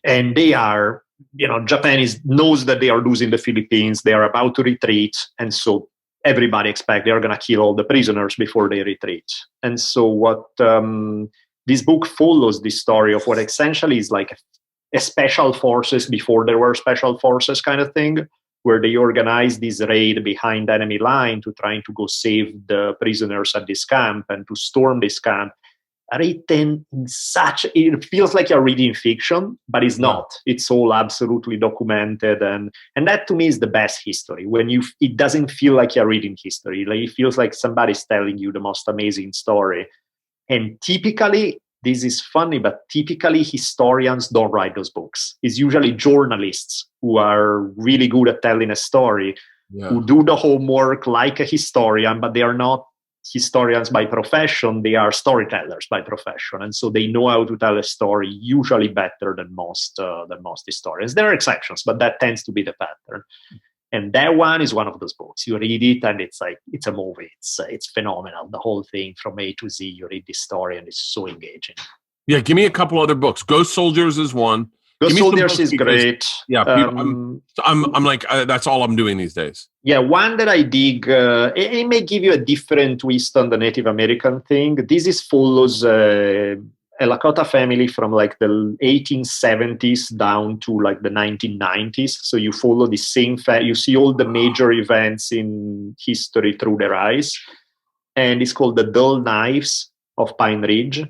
And they are, Japan knows that they are losing the Philippines. They are about to retreat. And so everybody expects they are going to kill all the prisoners before they retreat. And so what this book follows the story of what essentially is like a special forces before there were special forces kind of thing, where they organized this raid behind enemy line to trying to go save the prisoners at this camp and to storm this camp. Written in it feels like you're reading fiction, but it's not. It's all absolutely documented, and that to me is the best history. When it doesn't feel like you're reading history, like it feels like somebody's telling you the most amazing story. And typically, this is funny, but typically historians don't write those books. It's usually journalists who are really good at telling a story, who do the homework like a historian, but they are not historians by profession. They are storytellers by profession. And so they know how to tell a story usually better than most historians. There are exceptions, but that tends to be the pattern. And that one is one of those books. You read it and it's like, it's a movie. It's phenomenal. The whole thing from A to Z, you read this story and it's so engaging. Yeah, give me a couple other books. Ghost Soldiers is one. Ghost Soldiers is great. Yeah, people, I'm like, that's all I'm doing these days. Yeah, one that I dig, it may give you a different twist on the Native American thing. This follows a Lakota family from like the 1870s down to like the 1990s. So you follow the same you see all the major events in history through their eyes. And it's called The Dull Knives of Pine Ridge.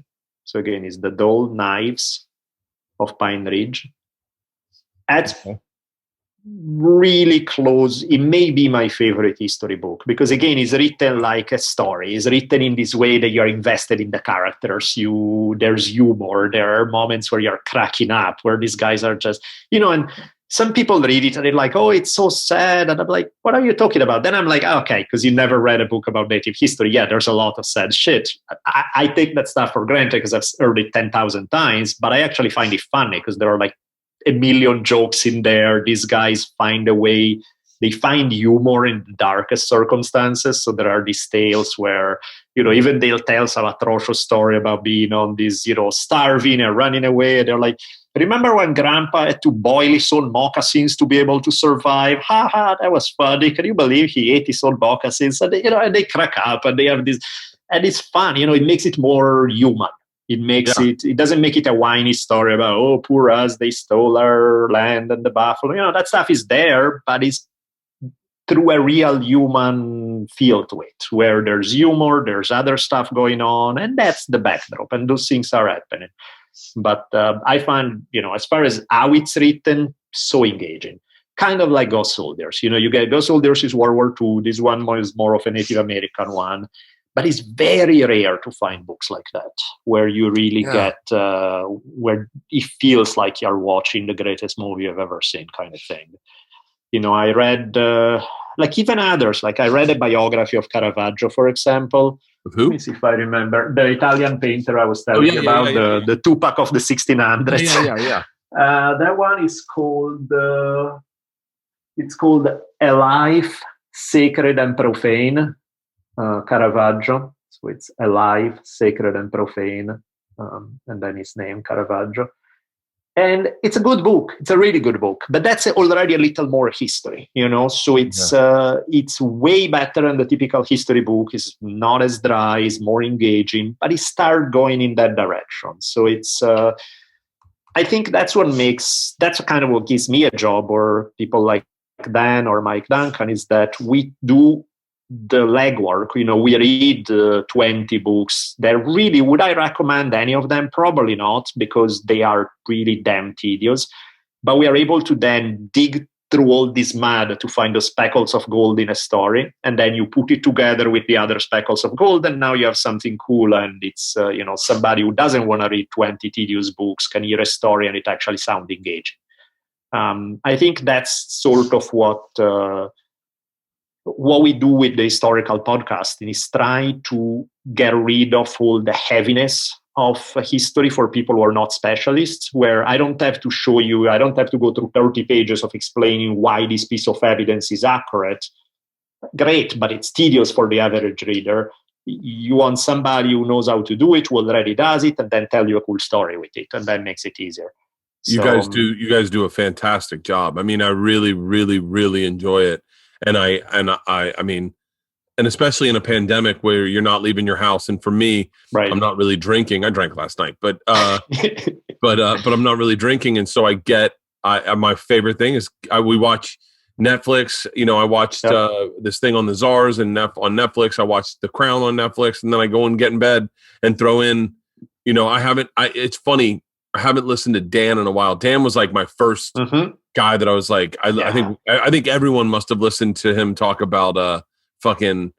So again, it's The Dull Knives of Pine Ridge. That's really close. It may be my favorite history book because again, it's written like a story. It's written in this way that you're invested in the characters. There's humor. There are moments where you're cracking up, where these guys are just, and some people read it and they're like, oh, it's so sad. And I'm like, what are you talking about? Then I'm like, okay, because you never read a book about Native history. Yeah, there's a lot of sad shit. I take that stuff for granted because I've heard it 10,000 times, but I actually find it funny because there are like a million jokes in there. These guys find a way. They find humor in the darkest circumstances. So there are these tales where, even they'll tell some atrocious story about being on this, starving and running away. They're like, remember when Grandpa had to boil his own moccasins to be able to survive? Ha ha, that was funny. Can you believe he ate his own moccasins? And and they crack up and they have this, and it's fun. It makes it more human. It makes it doesn't make it a whiny story about, oh, poor us, they stole our land and the buffalo. That stuff is there, but it's through a real human feel to it, where there's humor, there's other stuff going on, and that's the backdrop, and those things are happening. But I find, as far as how it's written, so engaging. Kind of like Ghost Soldiers. You get Ghost Soldiers is World War II. This one is more of a Native American one. But it's very rare to find books like that, where you really get, where it feels like you're watching the greatest movie I've ever seen kind of thing. I read, like even others, like I read a biography of Caravaggio, for example. Of who? Let me see if I remember. The Italian painter I was telling you about, the Tupac of the 1600s. Yeah. That one is called, it's called A Life, Sacred and Profane. Caravaggio, so it's Alive, Sacred and Profane, and then his name, Caravaggio. And it's a good book. It's a really good book, but that's already a little more history, so it's way better than the typical history book. It's not as dry, it's more engaging, but it started going in that direction. So it's, I think that's kind of what gives me a job, or people like Dan or Mike Duncan, is that we do the legwork. We read 20 books. Would I recommend any of them? Probably not, because they are really damn tedious. But we are able to then dig through all this mud to find the speckles of gold in a story, and then you put it together with the other speckles of gold, and now you have something cool. And it's somebody who doesn't want to read 20 tedious books can hear a story and it actually sounds engaging. I think that's sort of what we do with the historical podcasting, is try to get rid of all the heaviness of history for people who are not specialists, where I don't have to show you, I don't have to go through 30 pages of explaining why this piece of evidence is accurate. Great, but it's tedious for the average reader. You want somebody who knows how to do it, who already does it, and then tell you a cool story with it, and that makes it easier. You guys do a fantastic job. I mean, I really, really, really enjoy it. And I mean, and especially in a pandemic where you're not leaving your house. And for me, right. I'm not really drinking. I drank last night, but I'm not really drinking. And so my favorite thing is we watch Netflix. I watched this thing on the Czars and on Netflix. I watched The Crown on Netflix, and then I go and get in bed and throw in, it's funny. I haven't listened to Dan in a while. Dan was like my first guy that I was like, I think everyone must have listened to him talk about fucking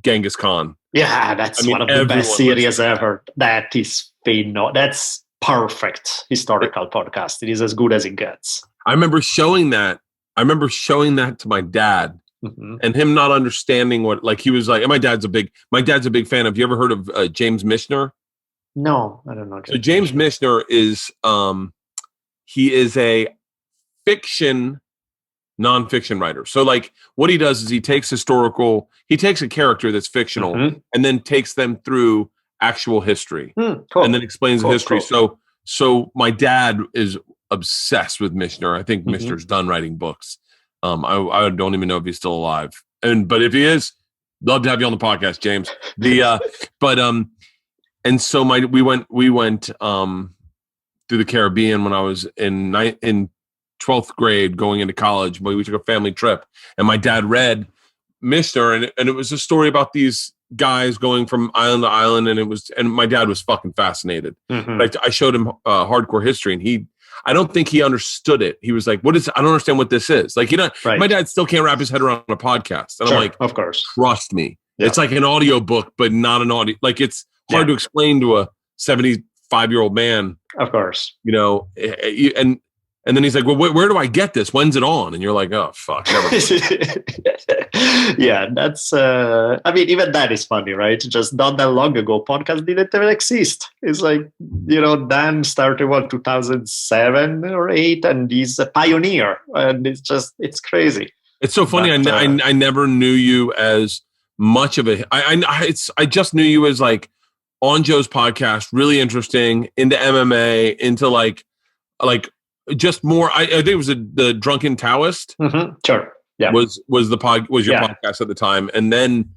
Genghis Khan. Yeah, that's one of the best series ever. That is phenomenal. That's perfect historical podcast. It is as good as it gets. I remember showing that to my dad, and him not understanding what, like, he was like, and my dad's a big fan of. You ever heard of James Michener? No, I don't know. So James Michener is he is a nonfiction writer. So like what he does is he takes a character that's fictional and then takes them through actual history cool. and then explains the history. Cool. So my dad is obsessed with Michener. I think Michener's done writing books. I don't even know if he's still alive. But if he is, love to have you on the podcast, James. And so we went through the Caribbean when I was in 12th grade going into college. We took a family trip, and my dad read Michener, and it was a story about these guys going from island to island, and my dad was fucking fascinated. But I showed him hardcore history, and I don't think he understood it. He was like, I don't understand what this is. Like, right. My dad still can't wrap his head around a podcast. And I'm like, of course, trust me. Yeah. It's like an audio book, but not an audio. Like, it's hard to explain to a 75-year-old man. Of course. And then he's like, well, where do I get this? When's it on? And you're like, oh, fuck. Yeah, that's, even that is funny, right? Just not that long ago, podcasts didn't even exist. It's like, Dan started, 2007 or 8, and he's a pioneer. And it's crazy. It's so funny. But, I never knew you as much of I just knew you as like on Joe's podcast, really interesting, into MMA, into like just more. I think it was the Drunken Taoist. Sure. Yeah. Was your podcast at the time, and then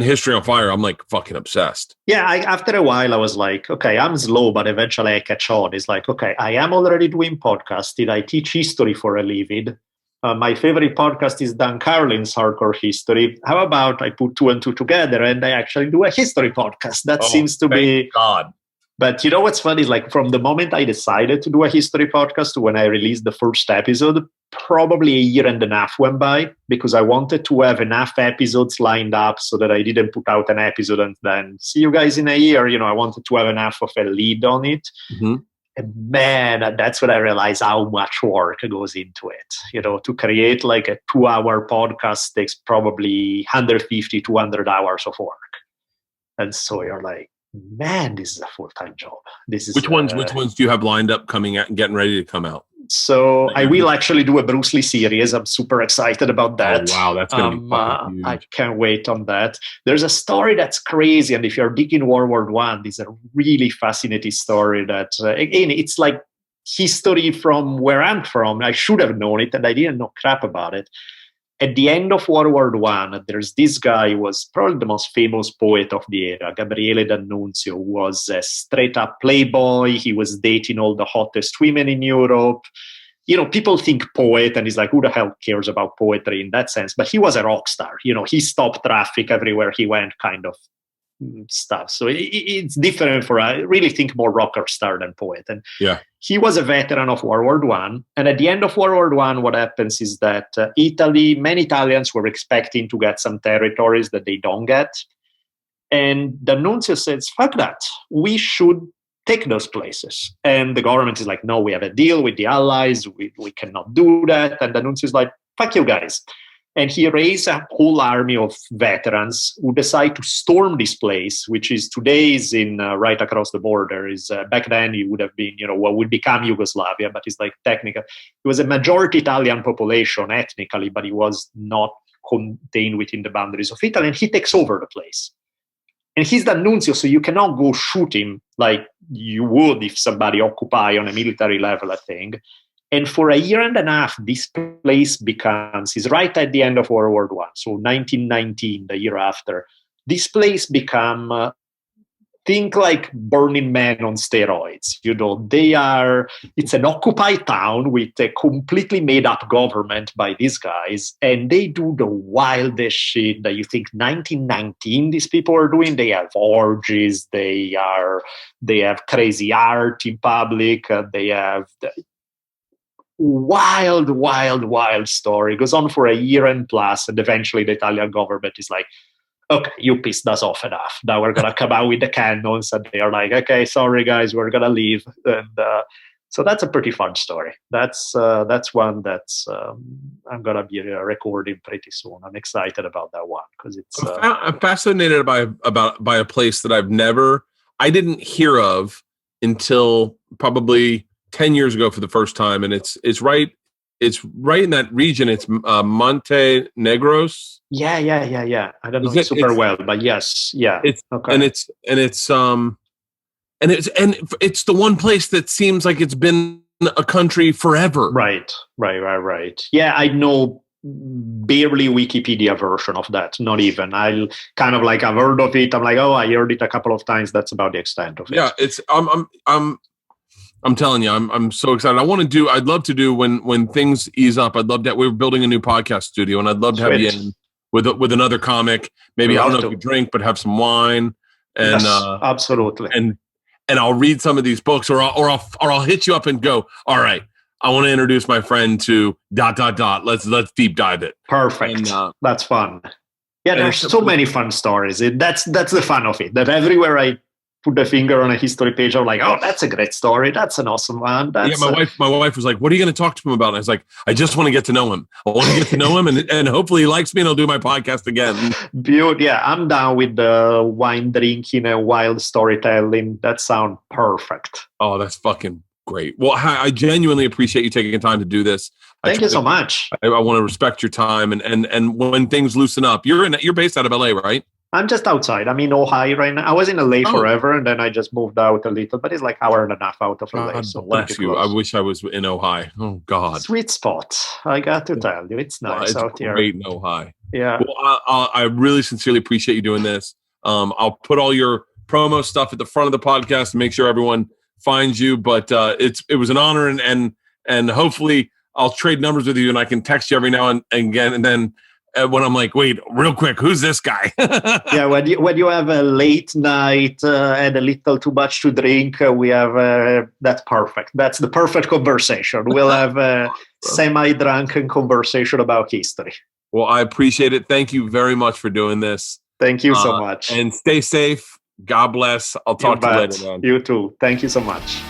History on Fire. I'm like fucking obsessed. Yeah. After a while, I was like, okay, I'm slow, but eventually I catch on. It's like, okay, I am already doing podcasting. I teach history for a living. My favorite podcast is Dan Carlin's Hardcore History. How about I put 2 and 2 together and I actually do a history podcast? That seems to be God. But what's funny is, like, from the moment I decided to do a history podcast to when I released the first episode, probably a year and a half went by, because I wanted to have enough episodes lined up so that I didn't put out an episode and then see you guys in a year. I wanted to have enough of a lead on it. And man, that's when I realized how much work goes into it. To create like a 2-hour podcast takes probably 150, 200 hours of work. And so you're like, man, this is a full-time job. Which ones do you have lined up coming out and getting ready to come out? So I will actually do a Bruce Lee series. I'm super excited about that. Oh, wow, that's going to be fucking huge. I can't wait on that. There's a story that's crazy, and if you're digging World War I, this is a really fascinating story that, again, it's like history from where I'm from. I should have known it, and I didn't know crap about it. At the end of World War I, there's this guy who was probably the most famous poet of the era, Gabriele D'Annunzio, who was a straight-up playboy. He was dating all the hottest women in Europe. people think poet, and he's like, who the hell cares about poetry in that sense? But he was a rock star. He stopped traffic everywhere he went, kind of stuff. So it's different I really think more rocker star than poet. And he was a veteran of World War I. And at the end of World War I, what happens is that many Italians were expecting to get some territories that they don't get. And the nuncio says, fuck that. We should take those places. And the government is like, no, we have a deal with the Allies. We cannot do that. And the nuncio is like, fuck you guys. And he raised a whole army of veterans who decide to storm this place, which is today's in right across the border. Back then it would have been, what would become Yugoslavia, but it's like technical. It was a majority Italian population ethnically, but it was not contained within the boundaries of Italy. And he takes over the place. And he's the nuncio, so you cannot go shoot him like you would if somebody occupy on a military level a thing. And for a year and a half, this place is right at the end of World War I, so 1919, the year after. This place become, think like Burning Man on steroids. It's an occupied town with a completely made up government by these guys, and they do the wildest shit that you think 1919 these people are doing. They have orgies, they have crazy art in public, they have wild story. It goes on for a year and plus, and eventually the Italian government is like, okay, you pissed us off enough. Now we're going to come out with the cannons. And they are like, okay, sorry guys, we're going to leave. And so that's a pretty fun story. That's one that's I'm going to be recording pretty soon. I'm excited about that one because it's. I'm fascinated by a place that I didn't hear of until probably 10 years ago for the first time, and it's right in that region. It's Monte Negros. Yeah. I don't know it super well, but yes, yeah. It's okay. And it's the one place that seems like it's been a country forever. Right. Yeah, I know barely Wikipedia version of that. Not even. I've heard of it. I'm like, oh, I heard it a couple of times. That's about the extent of it. Yeah, it's I'm telling you, I'm so excited. I'd love to do when things ease up. I'd love that. We're building a new podcast studio, and I'd love to have you in with another comic. Maybe I don't know if you drink, but have some wine. And yes, absolutely. And I'll read some of these books, or I'll hit you up and go, all right, I want to introduce my friend to ... Let's deep dive it. Perfect. And, that's fun. Yeah, there's so many fun stories. That's the fun of it. That everywhere I put the finger on a history page, I'm like, oh, that's a great story. That's an awesome one. My wife was like, what are you going to talk to him about? And I was like, I just want to get to know him. I want to get to know him, and hopefully he likes me, and I'll do my podcast again. Yeah, I'm down with the wine drinking and wild storytelling. That sounds perfect. Oh, that's fucking great. Well, I genuinely appreciate you taking time to do this. Thank you so much. I want to respect your time, and when things loosen up, you're based out of LA, right? I'm just outside. I'm in Ohio right now. I was in LA forever, and then I just moved out a little, but it's like an hour and a half out of LA. God bless you. I wish I was in Ohio. Oh, God. Sweet spot. I got to tell you. It's nice out here. Great in Ohio. Yeah. Well, I really sincerely appreciate you doing this. I'll put all your promo stuff at the front of the podcast to make sure everyone finds you. But it was an honor, and hopefully I'll trade numbers with you, and I can text you every now and again, and then when I'm like, wait, real quick, who's this guy? Yeah, when you have a late night and a little too much to drink, we have that's perfect. That's the perfect conversation. We'll have a semi-drunken conversation about history. Well, I appreciate it. Thank you very much for doing this. Thank you so much. And stay safe. God bless. I'll talk to you later, man. You too. Thank you so much.